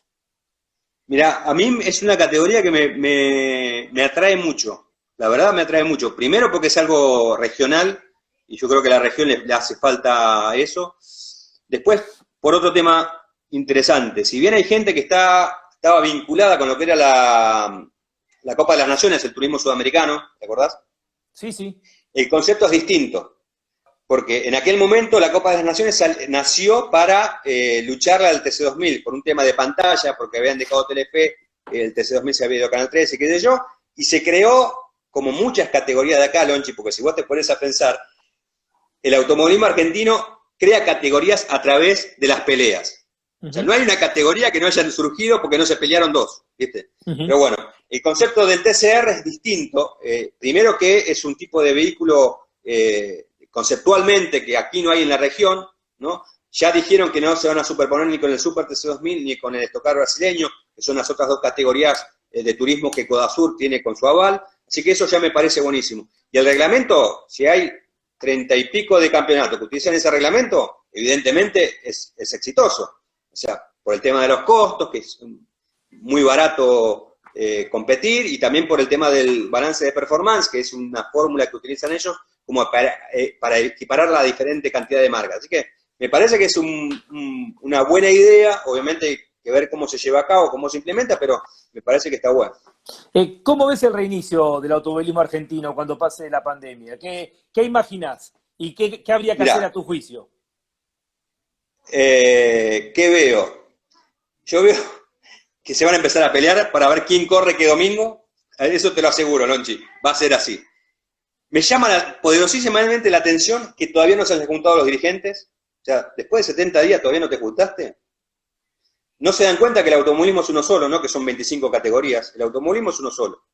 Mirá, a mí es una categoría que me atrae mucho. La verdad me atrae mucho. Primero porque es algo regional, y yo creo que a la región le hace falta eso. Después, por otro tema interesante. Si bien hay gente que estaba vinculada con lo que era la Copa de las Naciones, el turismo sudamericano, ¿te acordás? Sí, sí. El concepto es distinto. Porque en aquel momento la Copa de las Naciones nació para lucharla al TC2000, por un tema de pantalla, porque habían dejado Telefe, el TC2000 se había ido a Canal 13, y qué sé yo, y se creó, como muchas categorías de acá, Lonchi, porque si vos te pones a pensar, el automovilismo argentino crea categorías a través de las peleas. O sea, no hay una categoría que no haya surgido porque no se pelearon dos, ¿viste? Pero bueno, el concepto del TCR es distinto. Primero que es un tipo de vehículo conceptualmente que aquí no hay en la región, ¿no? Ya dijeron que no se van a superponer ni con el Super TC2000 ni con el Estocar brasileño, que son las otras dos categorías de turismo que Codasur tiene con su aval, así que eso ya me parece buenísimo. Y el reglamento, si hay 30 y pico de campeonatos que utilizan ese reglamento, evidentemente es exitoso. O sea, por el tema de los costos, que es muy barato competir, y también por el tema del balance de performance, que es una fórmula que utilizan ellos como para equipararla a diferente cantidad de marcas. Así que me parece que es una buena idea, obviamente hay que ver cómo se lleva a cabo, cómo se implementa, pero me parece que está bueno. ¿Cómo ves el reinicio del automovilismo argentino cuando pase la pandemia? ¿Qué imaginás? ¿Y qué habría que hacer a tu juicio? ¿Qué veo? Yo veo que se van a empezar a pelear para ver quién corre qué domingo. Eso te lo aseguro, Lonchi. Va a ser así. Me llama poderosísimamente la atención que todavía no se han juntado los dirigentes. O sea, después de 70 días todavía no te juntaste. No se dan cuenta que el automovilismo es uno solo, ¿no? Que son 25 categorías. El automovilismo es uno solo.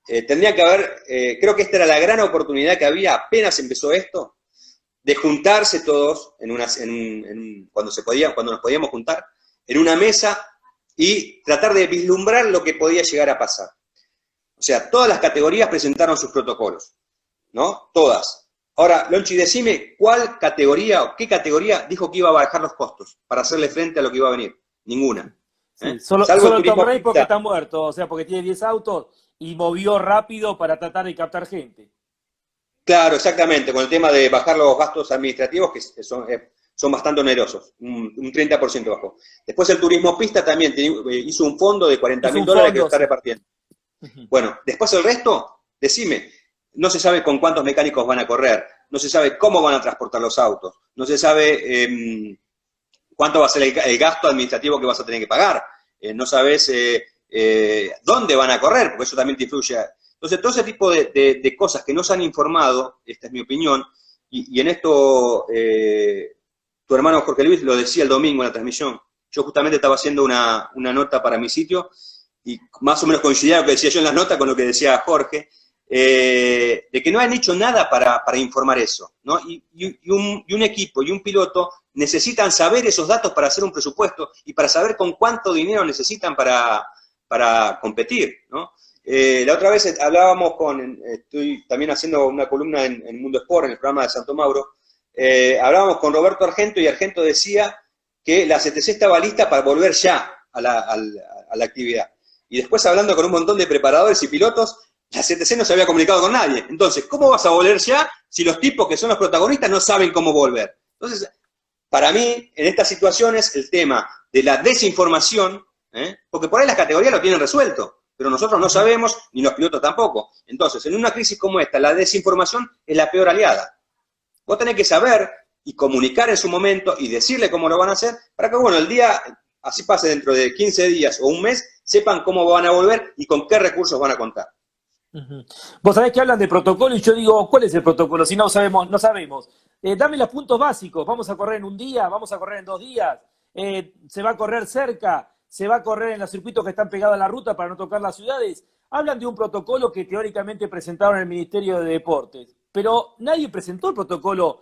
Tendría que haber, creo que esta era la gran oportunidad que había apenas empezó esto, de juntarse todos cuando nos podíamos juntar, en una mesa y tratar de vislumbrar lo que podía llegar a pasar. O sea, todas las categorías presentaron sus protocolos, ¿no? Todas. Ahora, Lonchi, decime cuál categoría o qué categoría dijo que iba a bajar los costos para hacerle frente a lo que iba a venir. Ninguna. Sí, solo el Tom Rey porque está muerto, o sea, porque tiene 10 autos y movió rápido para tratar de captar gente. Claro, exactamente, con el tema de bajar los gastos administrativos, que son bastante onerosos, un 30% bajó. Después el turismo pista también hizo un fondo de $40.000 que lo está repartiendo. Bueno, después el resto, decime, no se sabe con cuántos mecánicos van a correr, no se sabe cómo van a transportar los autos, no se sabe cuánto va a ser el gasto administrativo que vas a tener que pagar, no sabes dónde van a correr, porque eso también te influye. Entonces, todo ese tipo de cosas que no se han informado, esta es mi opinión, y en esto tu hermano Jorge Luis lo decía el domingo en la transmisión. Yo justamente estaba haciendo una nota para mi sitio, y más o menos coincidía lo que decía yo en las notas con lo que decía Jorge, de que no han hecho nada para informar eso, ¿no? Y un equipo y un piloto necesitan saber esos datos para hacer un presupuesto y para saber con cuánto dinero necesitan para competir, ¿no? La otra vez hablábamos estoy también haciendo una columna en Mundo Sport, en el programa de Santo Mauro, hablábamos con Roberto Argento y Argento decía que la CTC estaba lista para volver ya a la actividad. Y después hablando con un montón de preparadores y pilotos, la CTC no se había comunicado con nadie. Entonces, ¿cómo vas a volver ya si los tipos que son los protagonistas no saben cómo volver? Entonces, para mí, en estas situaciones, el tema de la desinformación, porque por ahí las categorías lo tienen resuelto, pero nosotros no sabemos, ni los pilotos tampoco. Entonces, en una crisis como esta, la desinformación es la peor aliada. Vos tenés que saber y comunicar en su momento y decirle cómo lo van a hacer, para que, bueno, el día, así pase dentro de 15 días o un mes, sepan cómo van a volver y con qué recursos van a contar. Vos sabés que hablan de protocolo y yo digo, ¿cuál es el protocolo? Si no sabemos, no sabemos. Dame los puntos básicos, vamos a correr en un día, vamos a correr en 2 días, se va a correr cerca, se va a correr en los circuitos que están pegados a la ruta para no tocar las ciudades. Hablan de un protocolo que teóricamente presentaron en el Ministerio de Deportes, pero nadie presentó el protocolo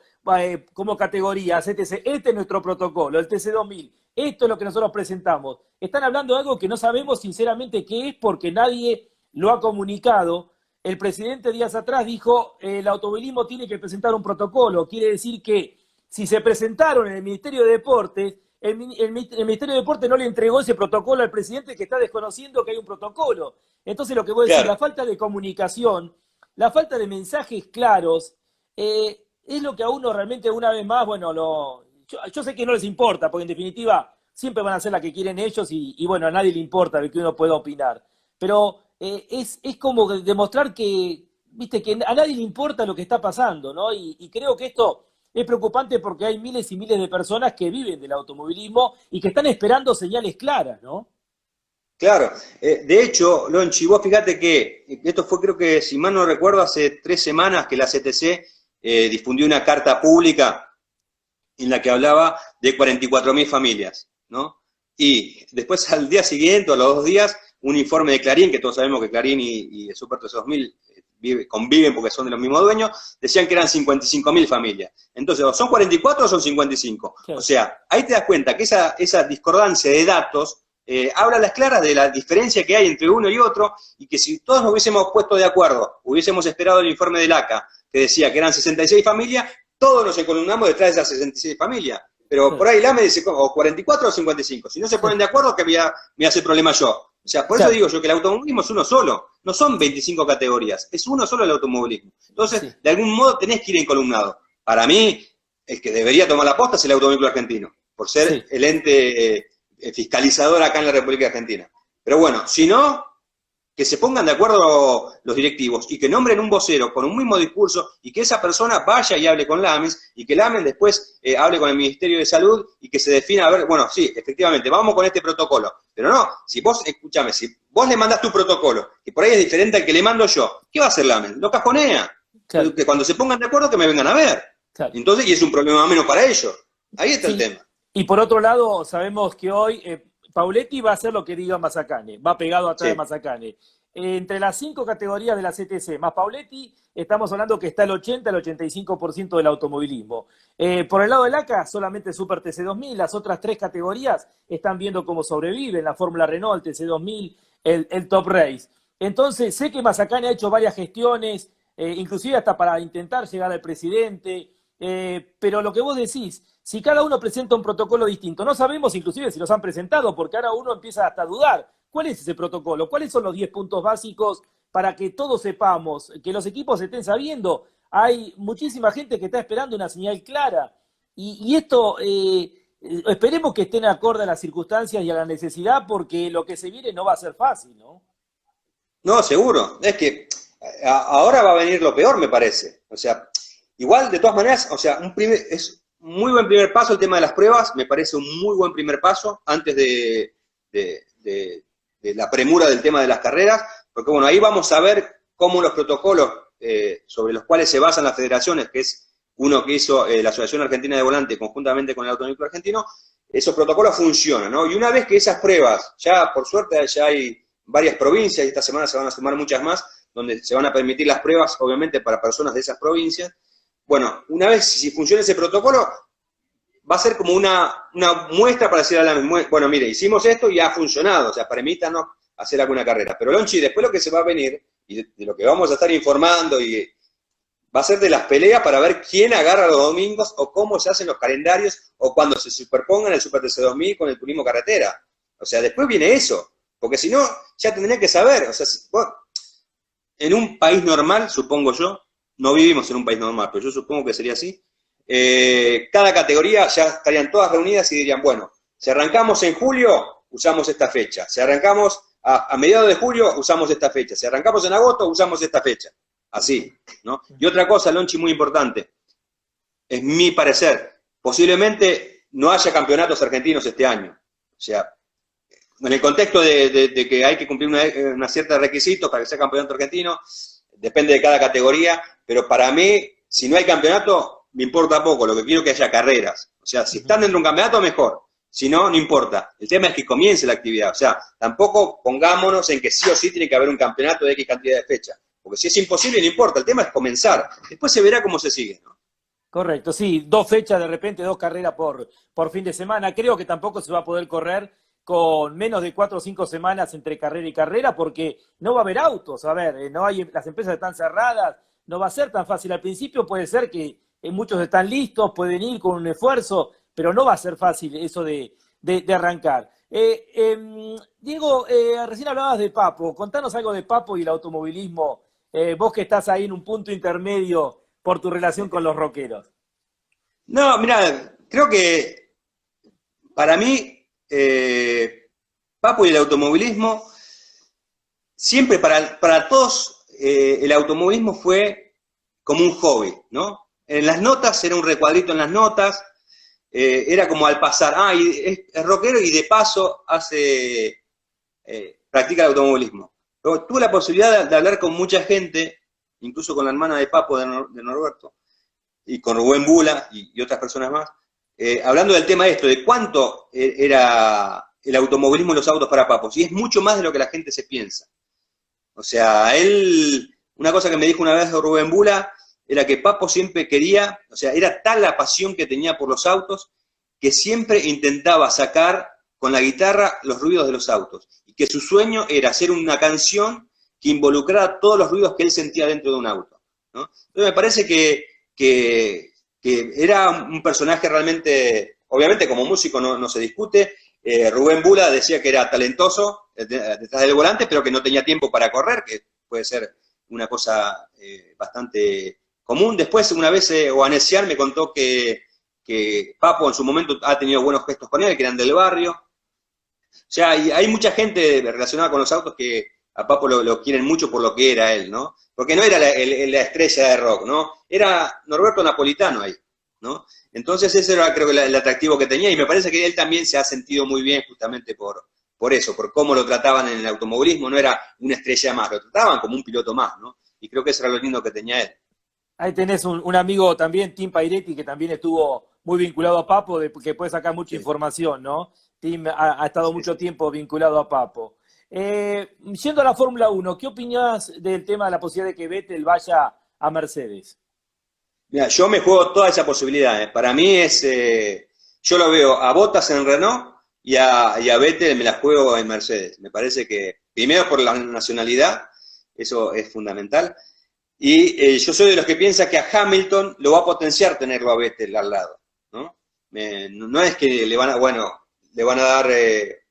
como categoría, CTC. Este es nuestro protocolo, el TC2000. Esto es lo que nosotros presentamos. Están hablando de algo que no sabemos sinceramente qué es porque nadie lo ha comunicado. El presidente días atrás dijo, el automovilismo tiene que presentar un protocolo. Quiere decir que si se presentaron en el Ministerio de Deportes, el Ministerio de Deportes no le entregó ese protocolo al presidente que está desconociendo que hay un protocolo. Entonces lo que voy a decir, la falta de comunicación, la falta de mensajes claros, es lo que a uno realmente una vez más, bueno, yo sé que no les importa, porque en definitiva siempre van a hacer la que quieren ellos y bueno, a nadie le importa de que uno pueda opinar. Pero es como demostrar que, viste, que a nadie le importa lo que está pasando, ¿no? Y creo que esto es preocupante porque hay miles y miles de personas que viven del automovilismo y que están esperando señales claras, ¿no? Claro. De hecho, Lonchi, vos fíjate que esto fue, creo que, si mal no recuerdo, hace 3 semanas que la CTC difundió una carta pública en la que hablaba de 44.000 familias, ¿no? Y después al día siguiente, o a los 2 días, un informe de Clarín, que todos sabemos que Clarín y el Super 2000 conviven porque son de los mismos dueños, decían que eran 55.000 familias. Entonces, ¿o son 44 o son 55? Claro. O sea, ahí te das cuenta que esa discordancia de datos habla a las claras de la diferencia que hay entre uno y otro, y que si todos nos hubiésemos puesto de acuerdo, hubiésemos esperado el informe del ACA, que decía que eran 66 familias, todos nos encolumnamos detrás de esas 66 familias. Pero por ahí el AME dice, o 44 o 55. Si no se ponen de acuerdo, que me hace problema yo. O sea, por eso digo yo que el automovilismo es uno solo. No son 25 categorías, es uno solo el automovilismo. Entonces, de algún modo tenés que ir encolumnado. Para mí, el que debería tomar la posta es el Automóvil Argentino, por ser el ente fiscalizador acá en la República Argentina. Pero bueno, si no, que se pongan de acuerdo los directivos y que nombren un vocero con un mismo discurso y que esa persona vaya y hable con la AMES y que la AMES después hable con el Ministerio de Salud y que se defina, a ver, bueno, sí, efectivamente, vamos con este protocolo. Pero no, si vos, escúchame, si vos le mandás tu protocolo, que por ahí es diferente al que le mando yo, ¿qué va a hacer la AMES? Lo cajonea. Claro. Que cuando se pongan de acuerdo que me vengan a ver. Claro. Entonces, y es un problema menos para ellos. Ahí está el tema. Y por otro lado, sabemos que hoy Pauletti va a hacer lo que diga Mazzacane, va pegado atrás de Mazzacane. Entre las 5 categorías de la CTC más Pauletti, estamos hablando que está el 80 al 85% del automovilismo. Por el lado del ACA, solamente Super TC2000, las otras 3 categorías están viendo cómo sobreviven, la Fórmula Renault, el TC2000, el Top Race. Entonces, sé que Mazzacane ha hecho varias gestiones, inclusive hasta para intentar llegar al presidente, pero lo que vos decís, si cada uno presenta un protocolo distinto, no sabemos inclusive si los han presentado, porque ahora uno empieza hasta a dudar. ¿Cuál es ese protocolo? ¿Cuáles son los 10 puntos básicos para que todos sepamos, que los equipos estén sabiendo? Hay muchísima gente que está esperando una señal clara. Y esto, esperemos que estén acorde a las circunstancias y a la necesidad, porque lo que se viene no va a ser fácil, ¿no? No, seguro. Es que ahora va a venir lo peor, me parece. O sea, igual, de todas maneras, o sea, es un muy buen primer paso el tema de las pruebas, me parece un muy buen primer paso antes de de la premura del tema de las carreras, porque bueno, ahí vamos a ver cómo los protocolos sobre los cuales se basan las federaciones, que es uno que hizo la Asociación Argentina de Volante conjuntamente con el Automóvil Club Argentino, esos protocolos funcionan, ¿no? Y una vez que esas pruebas, ya por suerte ya hay varias provincias, y esta semana se van a sumar muchas más, donde se van a permitir las pruebas, obviamente, para personas de esas provincias. Bueno, una vez, si funciona ese protocolo, va a ser como una muestra para decir a la bueno, mire, hicimos esto y ha funcionado, o sea, permítanos hacer alguna carrera. Pero Lonchi, después lo que se va a venir, y de lo que vamos a estar informando, y va a ser de las peleas para ver quién agarra los domingos, o cómo se hacen los calendarios, o cuando se superpongan el Super TC 2000 con el turismo carretera. O sea, después viene eso, porque si no, ya tendría que saber, o sea, bueno, en un país normal, supongo yo, no vivimos en un país normal, pero yo supongo que sería así, cada categoría ya estarían todas reunidas y dirían, bueno, si arrancamos en julio, usamos esta fecha, si arrancamos a mediados de julio, usamos esta fecha, si arrancamos en agosto, usamos esta fecha, así, ¿no? Y otra cosa, Lonchi, muy importante, es mi parecer, posiblemente no haya campeonatos argentinos este año, o sea, en el contexto de que hay que cumplir una cierta requisitos para que sea campeonato argentino, depende de cada categoría, pero para mí, si no hay campeonato, me importa poco, lo que quiero es que haya carreras. O sea, si están dentro de un campeonato, mejor. Si no, no importa. El tema es que comience la actividad. O sea, tampoco pongámonos en que sí o sí tiene que haber un campeonato de X cantidad de fechas. Porque si es imposible, no importa. El tema es comenzar. Después se verá cómo se sigue, ¿no? Correcto, sí, 2 fechas de repente, 2 carreras por fin de semana. Creo que tampoco se va a poder correr con menos de 4 o 5 semanas entre carrera y carrera, porque no va a haber autos, a ver, no hay, las empresas están cerradas, no va a ser tan fácil. Al principio puede ser que muchos están listos, pueden ir con un esfuerzo, pero no va a ser fácil eso de arrancar. Diego, recién hablabas de Papo, contanos algo de Papo y el automovilismo, vos que estás ahí en un punto intermedio por tu relación con los rockeros. No, mira, creo que para mí, Papo y el automovilismo, siempre para todos, el automovilismo fue como un hobby, ¿no? En las notas era un recuadrito en las notas, era como al pasar, es rockero y de paso practica el automovilismo. Pero tuve la posibilidad de hablar con mucha gente, incluso con la hermana de Papo, de Norberto, y con Rubén Bula y otras personas más, hablando del tema de esto, de cuánto era el automovilismo y los autos para Papo, y es mucho más de lo que la gente se piensa. O sea, una cosa que me dijo una vez Rubén Bula, era que Papo siempre quería, o sea, era tal la pasión que tenía por los autos, que siempre intentaba sacar con la guitarra los ruidos de los autos, y que su sueño era hacer una canción que involucrara todos los ruidos que él sentía dentro de un auto, ¿no? Entonces me parece que era un personaje realmente, obviamente como músico no se discute. Rubén Bula decía que era talentoso detrás del volante, pero que no tenía tiempo para correr, que puede ser una cosa bastante común. Después, una vez Oanesian me contó que Papo en su momento ha tenido buenos gestos con él, que eran del barrio. O sea, hay mucha gente relacionada con los autos que a Papo lo quieren mucho por lo que era él, ¿no? Porque no era la estrella de rock, ¿no? Era Norberto Napolitano ahí, ¿no? Entonces ese era, creo que, el atractivo que tenía, y me parece que él también se ha sentido muy bien justamente por eso, por cómo lo trataban en el automovilismo. No era una estrella más, lo trataban como un piloto más, ¿no? Y creo que eso era lo lindo que tenía él. Ahí tenés un amigo también, Tim Pairetti, que también estuvo muy vinculado a Papo, que puede sacar mucha información, ¿no? Tim ha estado mucho tiempo vinculado a Papo. Yendo a la Fórmula 1, ¿qué opinás del tema de la posibilidad de que Vettel vaya a Mercedes? Mira, yo me juego toda esa posibilidad, ¿eh? Para mí yo lo veo a Bottas en Renault y a Vettel me la juego en Mercedes. Me parece que, primero por la nacionalidad, eso es fundamental, y yo soy de los que piensa que a Hamilton lo va a potenciar tenerlo a Vettel al lado, ¿no? No es que le van a dar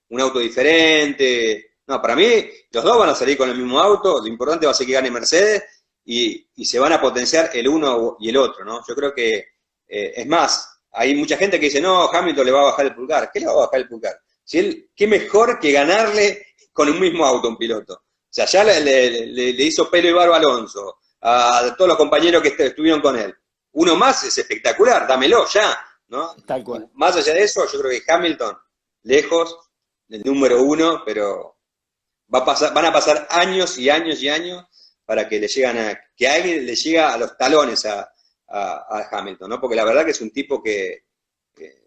un auto diferente. No, para mí los dos van a salir con el mismo auto, lo importante va a ser que gane Mercedes y se van a potenciar el uno y el otro, ¿no? Yo creo que, es más, hay mucha gente que dice, no, Hamilton le va a bajar el pulgar. ¿Qué le va a bajar el pulgar? Si qué mejor que ganarle con un mismo auto a un piloto. O sea, ya le hizo pelo y barba a Alonso, a todos los compañeros que estuvieron con él. Uno más es espectacular, dámelo ya, ¿no? Tal cual. Más allá de eso, yo creo que Hamilton, lejos, el número uno, pero van a pasar años y años y años para que que alguien le llegue a los talones a Hamilton, ¿no? Porque la verdad que es un tipo que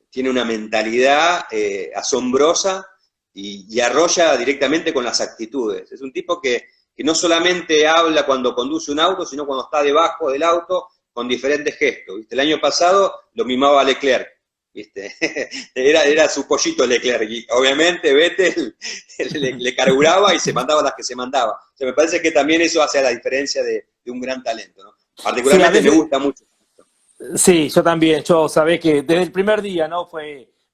tiene una mentalidad asombrosa y arrolla directamente con las actitudes. Es un tipo que no solamente habla cuando conduce un auto, sino cuando está debajo del auto con diferentes gestos, ¿viste? El año pasado lo mimaba a Leclerc, ¿viste? Era su pollito Leclerc, y obviamente Vettel le carburaba y se mandaba las que se mandaba. O sea, me parece que también eso hace la diferencia de un gran talento, ¿no? Particularmente me gusta mucho. Sí, yo también. Yo sabés que desde el primer día, ¿no?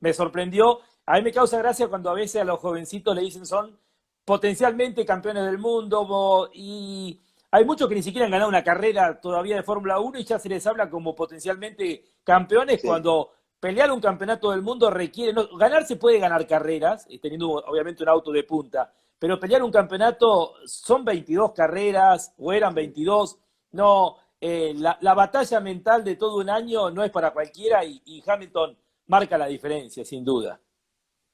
Me sorprendió. A mí me causa gracia cuando a veces a los jovencitos le dicen son potencialmente campeones del mundo y hay muchos que ni siquiera han ganado una carrera todavía de Fórmula 1 y ya se les habla como potencialmente campeones Sí. cuando pelear un campeonato del mundo requiere, no, ganar se puede ganar carreras, teniendo obviamente un auto de punta, pero pelear un campeonato son 22 carreras o eran 22, no, la batalla mental de todo un año no es para cualquiera y Hamilton marca la diferencia, sin duda.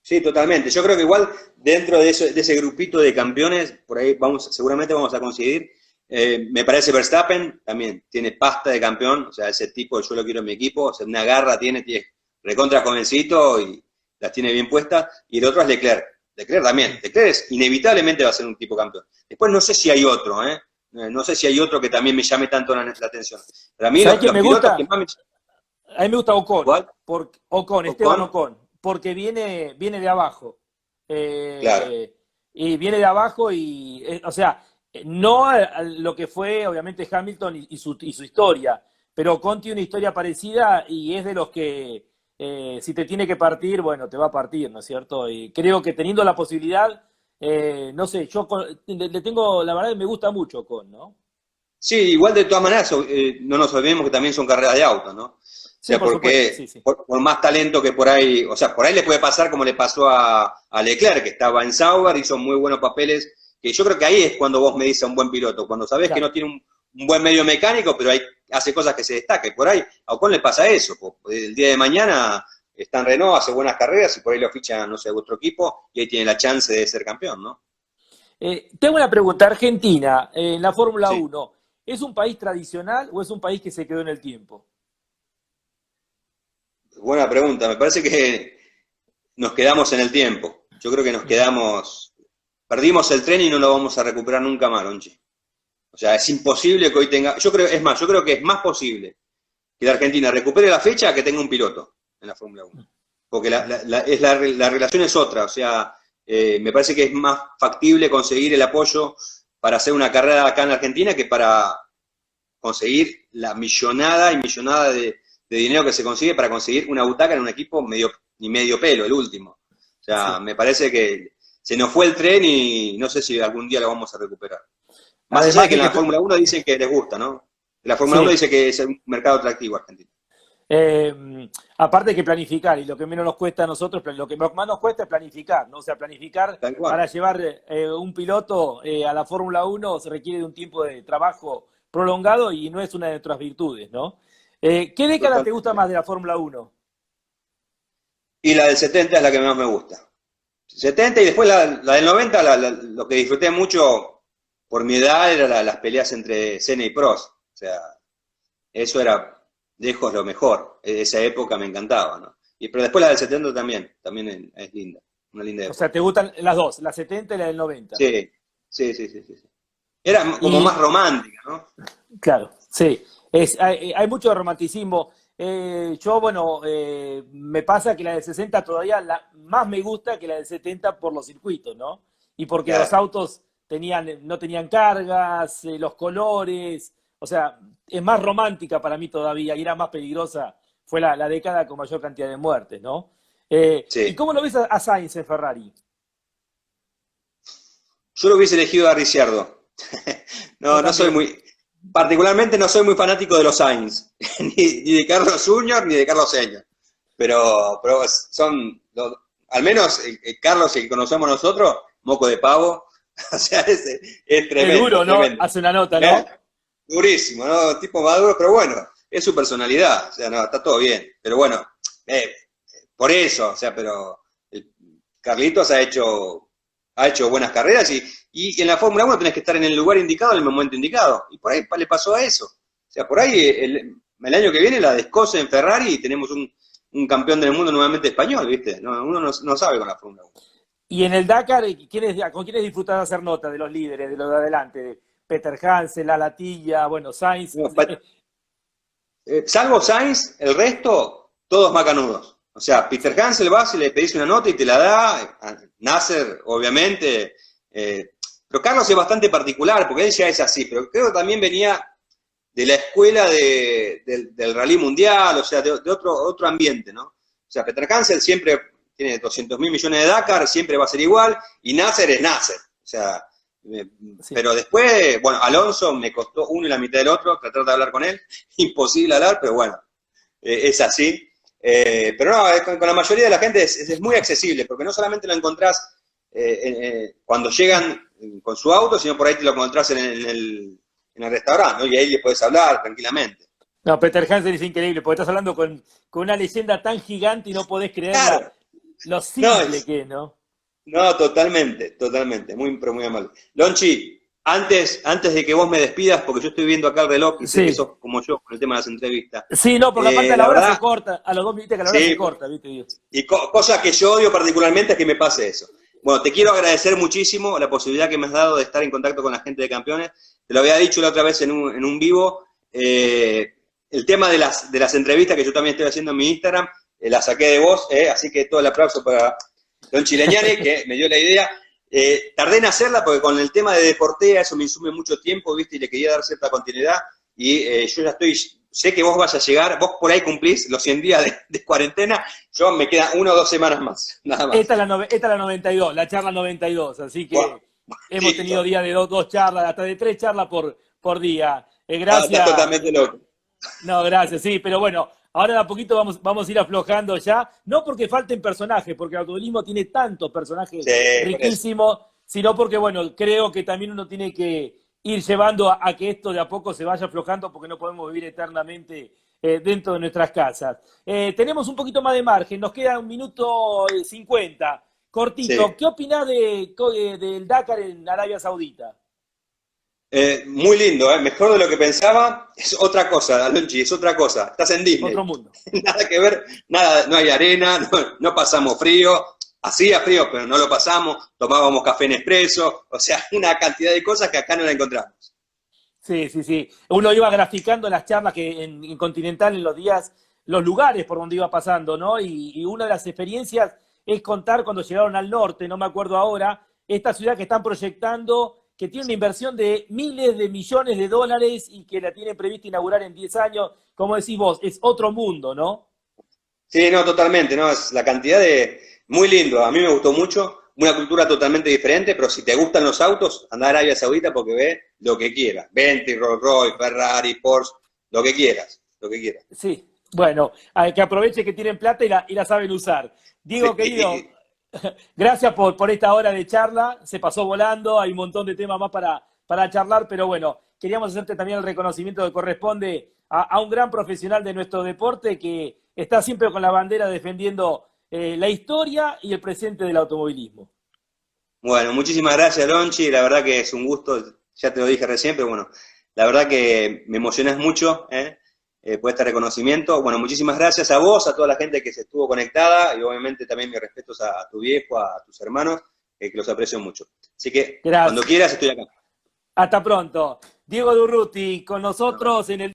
Sí, totalmente. Yo creo que igual dentro de ese grupito de campeones, por ahí seguramente vamos a coincidir. Me parece Verstappen también tiene pasta de campeón, o sea, ese tipo yo lo quiero en mi equipo, o sea, una garra tiene recontra jovencito y las tiene bien puestas. Y el otro es Leclerc. Leclerc también. Leclerc inevitablemente va a ser un tipo campeón. Después no sé si hay otro, ¿eh? No sé si hay otro que también me llame tanto la atención. Pero a mí ¿Sabés quién los me pilotos que gusta? más me... A mí me gusta Ocon, ¿Cuál? Esteban Ocon, Ocon, porque viene de abajo. claro. Y viene de abajo y, o sea, no a lo que fue obviamente Hamilton y su historia, pero Ocon tiene una historia parecida y es de los que si te tiene que partir, bueno, te va a partir, ¿no es cierto? Y creo que teniendo la posibilidad, no sé, le tengo, la verdad que me gusta mucho Ocon, ¿no? Sí, igual de todas maneras, no nos olvidemos que también son carreras de auto, ¿no? O Sí, sea, por supuesto, porque sí, sí. por más talento que por ahí, o sea, por ahí le puede pasar como le pasó a Leclerc, que estaba en Sauber, hizo muy buenos papeles, que yo creo que ahí es cuando vos me dices a un buen piloto, cuando sabés que Claro. no tiene un buen medio mecánico, pero hace cosas que se destaque. Por ahí, a Ocon le pasa eso, el día de mañana está en Renault, hace buenas carreras y por ahí lo fichan, no sé, a otro equipo y ahí tiene la chance de ser campeón, ¿no? Tengo una pregunta. Argentina, en la Fórmula Sí. 1, ¿es un país tradicional o es un país que se quedó en el tiempo? Buena pregunta. Me parece que nos quedamos en el tiempo. Yo creo que nos quedamos, perdimos el tren y no lo vamos a recuperar nunca más, Lonchi. O sea, es imposible que hoy yo creo que es más posible que la Argentina recupere la fecha que tenga un piloto en la Fórmula 1. Porque la relación es otra, o sea, me parece que es más factible conseguir el apoyo para hacer una carrera acá en Argentina que para conseguir la millonada y millonada de dinero que se consigue para conseguir una butaca en un equipo ni medio pelo, el último. O sea, Sí. me parece que se nos fue el tren y no sé si algún día lo vamos a recuperar. Más allá de Además que de en que, la Fórmula 1 dicen que les gusta, ¿no? La Fórmula 1 sí, dice que es un mercado atractivo Argentina. aparte que planificar, y lo que menos nos cuesta a nosotros, lo que más nos cuesta es planificar, ¿no? O sea, planificar Tal cual. para llevar un piloto a la Fórmula 1 se requiere de un tiempo de trabajo prolongado y no es una de nuestras virtudes, ¿no? ¿Qué década te gusta Totalmente. más de la Fórmula 1? Y la del 70 es la que más me gusta. 70 y después la del 90, lo que disfruté mucho por mi edad era las peleas entre Senna y Prost. O sea, eso era lejos lo mejor. Esa época me encantaba, ¿no? Pero después la del 70 también es linda, una linda O sea, época. te gustan las dos, la 70 y la del 90. Sí, sí. Era como más Y, romántica, ¿no? claro, sí, hay mucho romanticismo. Yo, bueno, me pasa que la del 60 todavía más me gusta que la del 70 por los circuitos, ¿no? Y porque los Claro, autos no tenían cargas, los colores, o sea, es más romántica para mí todavía y era más peligrosa. Fue la década con mayor cantidad de muertes, ¿no? ¿Y sí. cómo lo ves a Sainz en Ferrari? Yo lo hubiese elegido a Ricciardo. Yo No soy también. particularmente no soy muy fanático de los Sainz, ni de Carlos Junior ni de Carlos Senior. Pero son, al menos Carlos, el que conocemos nosotros, moco de pavo, o sea, es Es tremendo, duro, ¿no? tremendo. Hace una nota, ¿Eh? ¿no? Durísimo, ¿no? Tipo maduro, pero bueno, es su personalidad, o sea, no, está todo bien. Pero bueno, eh, por eso, o sea, pero Carlitos ha hecho buenas carreras y en la Fórmula 1 tenés que estar en el lugar indicado, en el momento indicado. Y por ahí le pasó a eso. O sea, por ahí el año que viene la descoce en Ferrari y tenemos un campeón del mundo nuevamente español, ¿viste? No, uno no sabe con la Fórmula 1. Y en el Dakar, ¿con quiénes disfrutas de hacer nota? De los líderes, de los de adelante, de Peter Hansel, La Latilla, bueno, Sainz. No, salvo Sainz, el resto, todos macanudos. O sea, Peter Hansel vas y le pedís una nota y te la da. Nasser, obviamente. Pero Carlos es bastante particular, porque él ya es así. Pero creo que también venía de la escuela del rally mundial, o sea, de otro ambiente, ¿no? O sea, Peter Hansel siempre tiene 200.000 millones de Dakar, siempre va a ser igual, y Nasser es Nasser. O sea, sí. Pero después, bueno, Alonso me costó uno y la mitad del otro, tratar de hablar con él, imposible hablar, pero bueno, es así. Pero no, con la mayoría de la gente es muy accesible, porque no solamente lo encontrás cuando llegan con su auto, sino por ahí te lo encontrás en el restaurante, ¿no? Y ahí le podés hablar tranquilamente. No, Peter Hansel es increíble, porque estás hablando con una leyenda tan gigante y no podés creer Claro. lo simple que es, ¿no? No, totalmente, pero muy amable. Lonchi, antes de que vos me despidas, porque yo estoy viendo acá el reloj y sé que sos como yo con el tema de las entrevistas. Sí, no, porque aparte a la hora se corta, a los 2 minutos que la hora se corta, ¿viste? Y cosa que yo odio particularmente es que me pase eso. Bueno, te quiero agradecer muchísimo la posibilidad que me has dado de estar en contacto con la gente de Campeones. Te lo había dicho la otra vez en un vivo. El tema de las entrevistas que yo también estoy haciendo en mi Instagram, la saqué de vos, así que todo el aplauso para Lonchi Legnani, que me dio la idea. Tardé en hacerla porque con el tema de Deportea eso me insume mucho tiempo, ¿viste? Y le quería dar cierta continuidad. Y yo ya sé que vos vas a llegar, vos por ahí cumplís los 100 días de cuarentena, yo me quedan 1 o 2 semanas más, nada más. Esta es la 92, la charla 92, así que hemos tenido días de dos charlas, hasta de 3 charlas por día. Gracias. Estás totalmente loco. No, gracias, sí, pero bueno, ahora de a poquito vamos a ir aflojando ya, no porque falten personajes, porque el automovilismo tiene tantos personajes riquísimos, sino porque, bueno, creo que también uno tiene que ir llevando a que esto de a poco se vaya aflojando porque no podemos vivir eternamente dentro de nuestras casas. Tenemos un poquito más de margen, nos queda 1 minuto 50, cortito. Sí. ¿Qué opinás del Dakar en Arabia Saudita? Muy lindo, mejor de lo que pensaba. Es otra cosa, Alonchi, es otra cosa. Estás en Disney. Otro mundo. Nada que ver, nada, no hay arena, no pasamos frío. Hacía frío, pero no lo pasamos. Tomábamos café en expreso. O sea, una cantidad de cosas que acá no la encontramos. Sí. Uno iba graficando las charlas que en Continental en los días, los lugares por donde iba pasando, ¿no? Y una de las experiencias es contar cuando llegaron al norte, no me acuerdo ahora, esta ciudad que están proyectando, que tiene una inversión de miles de millones de dólares y que la tienen prevista inaugurar en 10 años. Como decís vos, es otro mundo, ¿no? Sí, no, totalmente, ¿no? Es la cantidad de... Muy lindo, a mí me gustó mucho, una cultura totalmente diferente, pero si te gustan los autos, anda a Arabia Saudita porque ve lo que quieras. Bentley, Rolls Royce, Ferrari, Porsche, lo que quieras. Sí, bueno, que aproveche que tienen plata y la saben usar. Diego, querido, gracias por esta hora de charla, se pasó volando, hay un montón de temas más para charlar, pero bueno, queríamos hacerte también el reconocimiento que corresponde a un gran profesional de nuestro deporte que está siempre con la bandera defendiendo la historia y el presente del automovilismo. Bueno, muchísimas gracias, Lonchi, la verdad que es un gusto, ya te lo dije recién, pero bueno, la verdad que me emocionás mucho por este reconocimiento. Bueno, muchísimas gracias a vos, a toda la gente que se estuvo conectada y obviamente también mis respetos a tu viejo, a tus hermanos, que los aprecio mucho. Así que gracias. Cuando quieras estoy acá. Hasta pronto. Diego Durruti con nosotros en el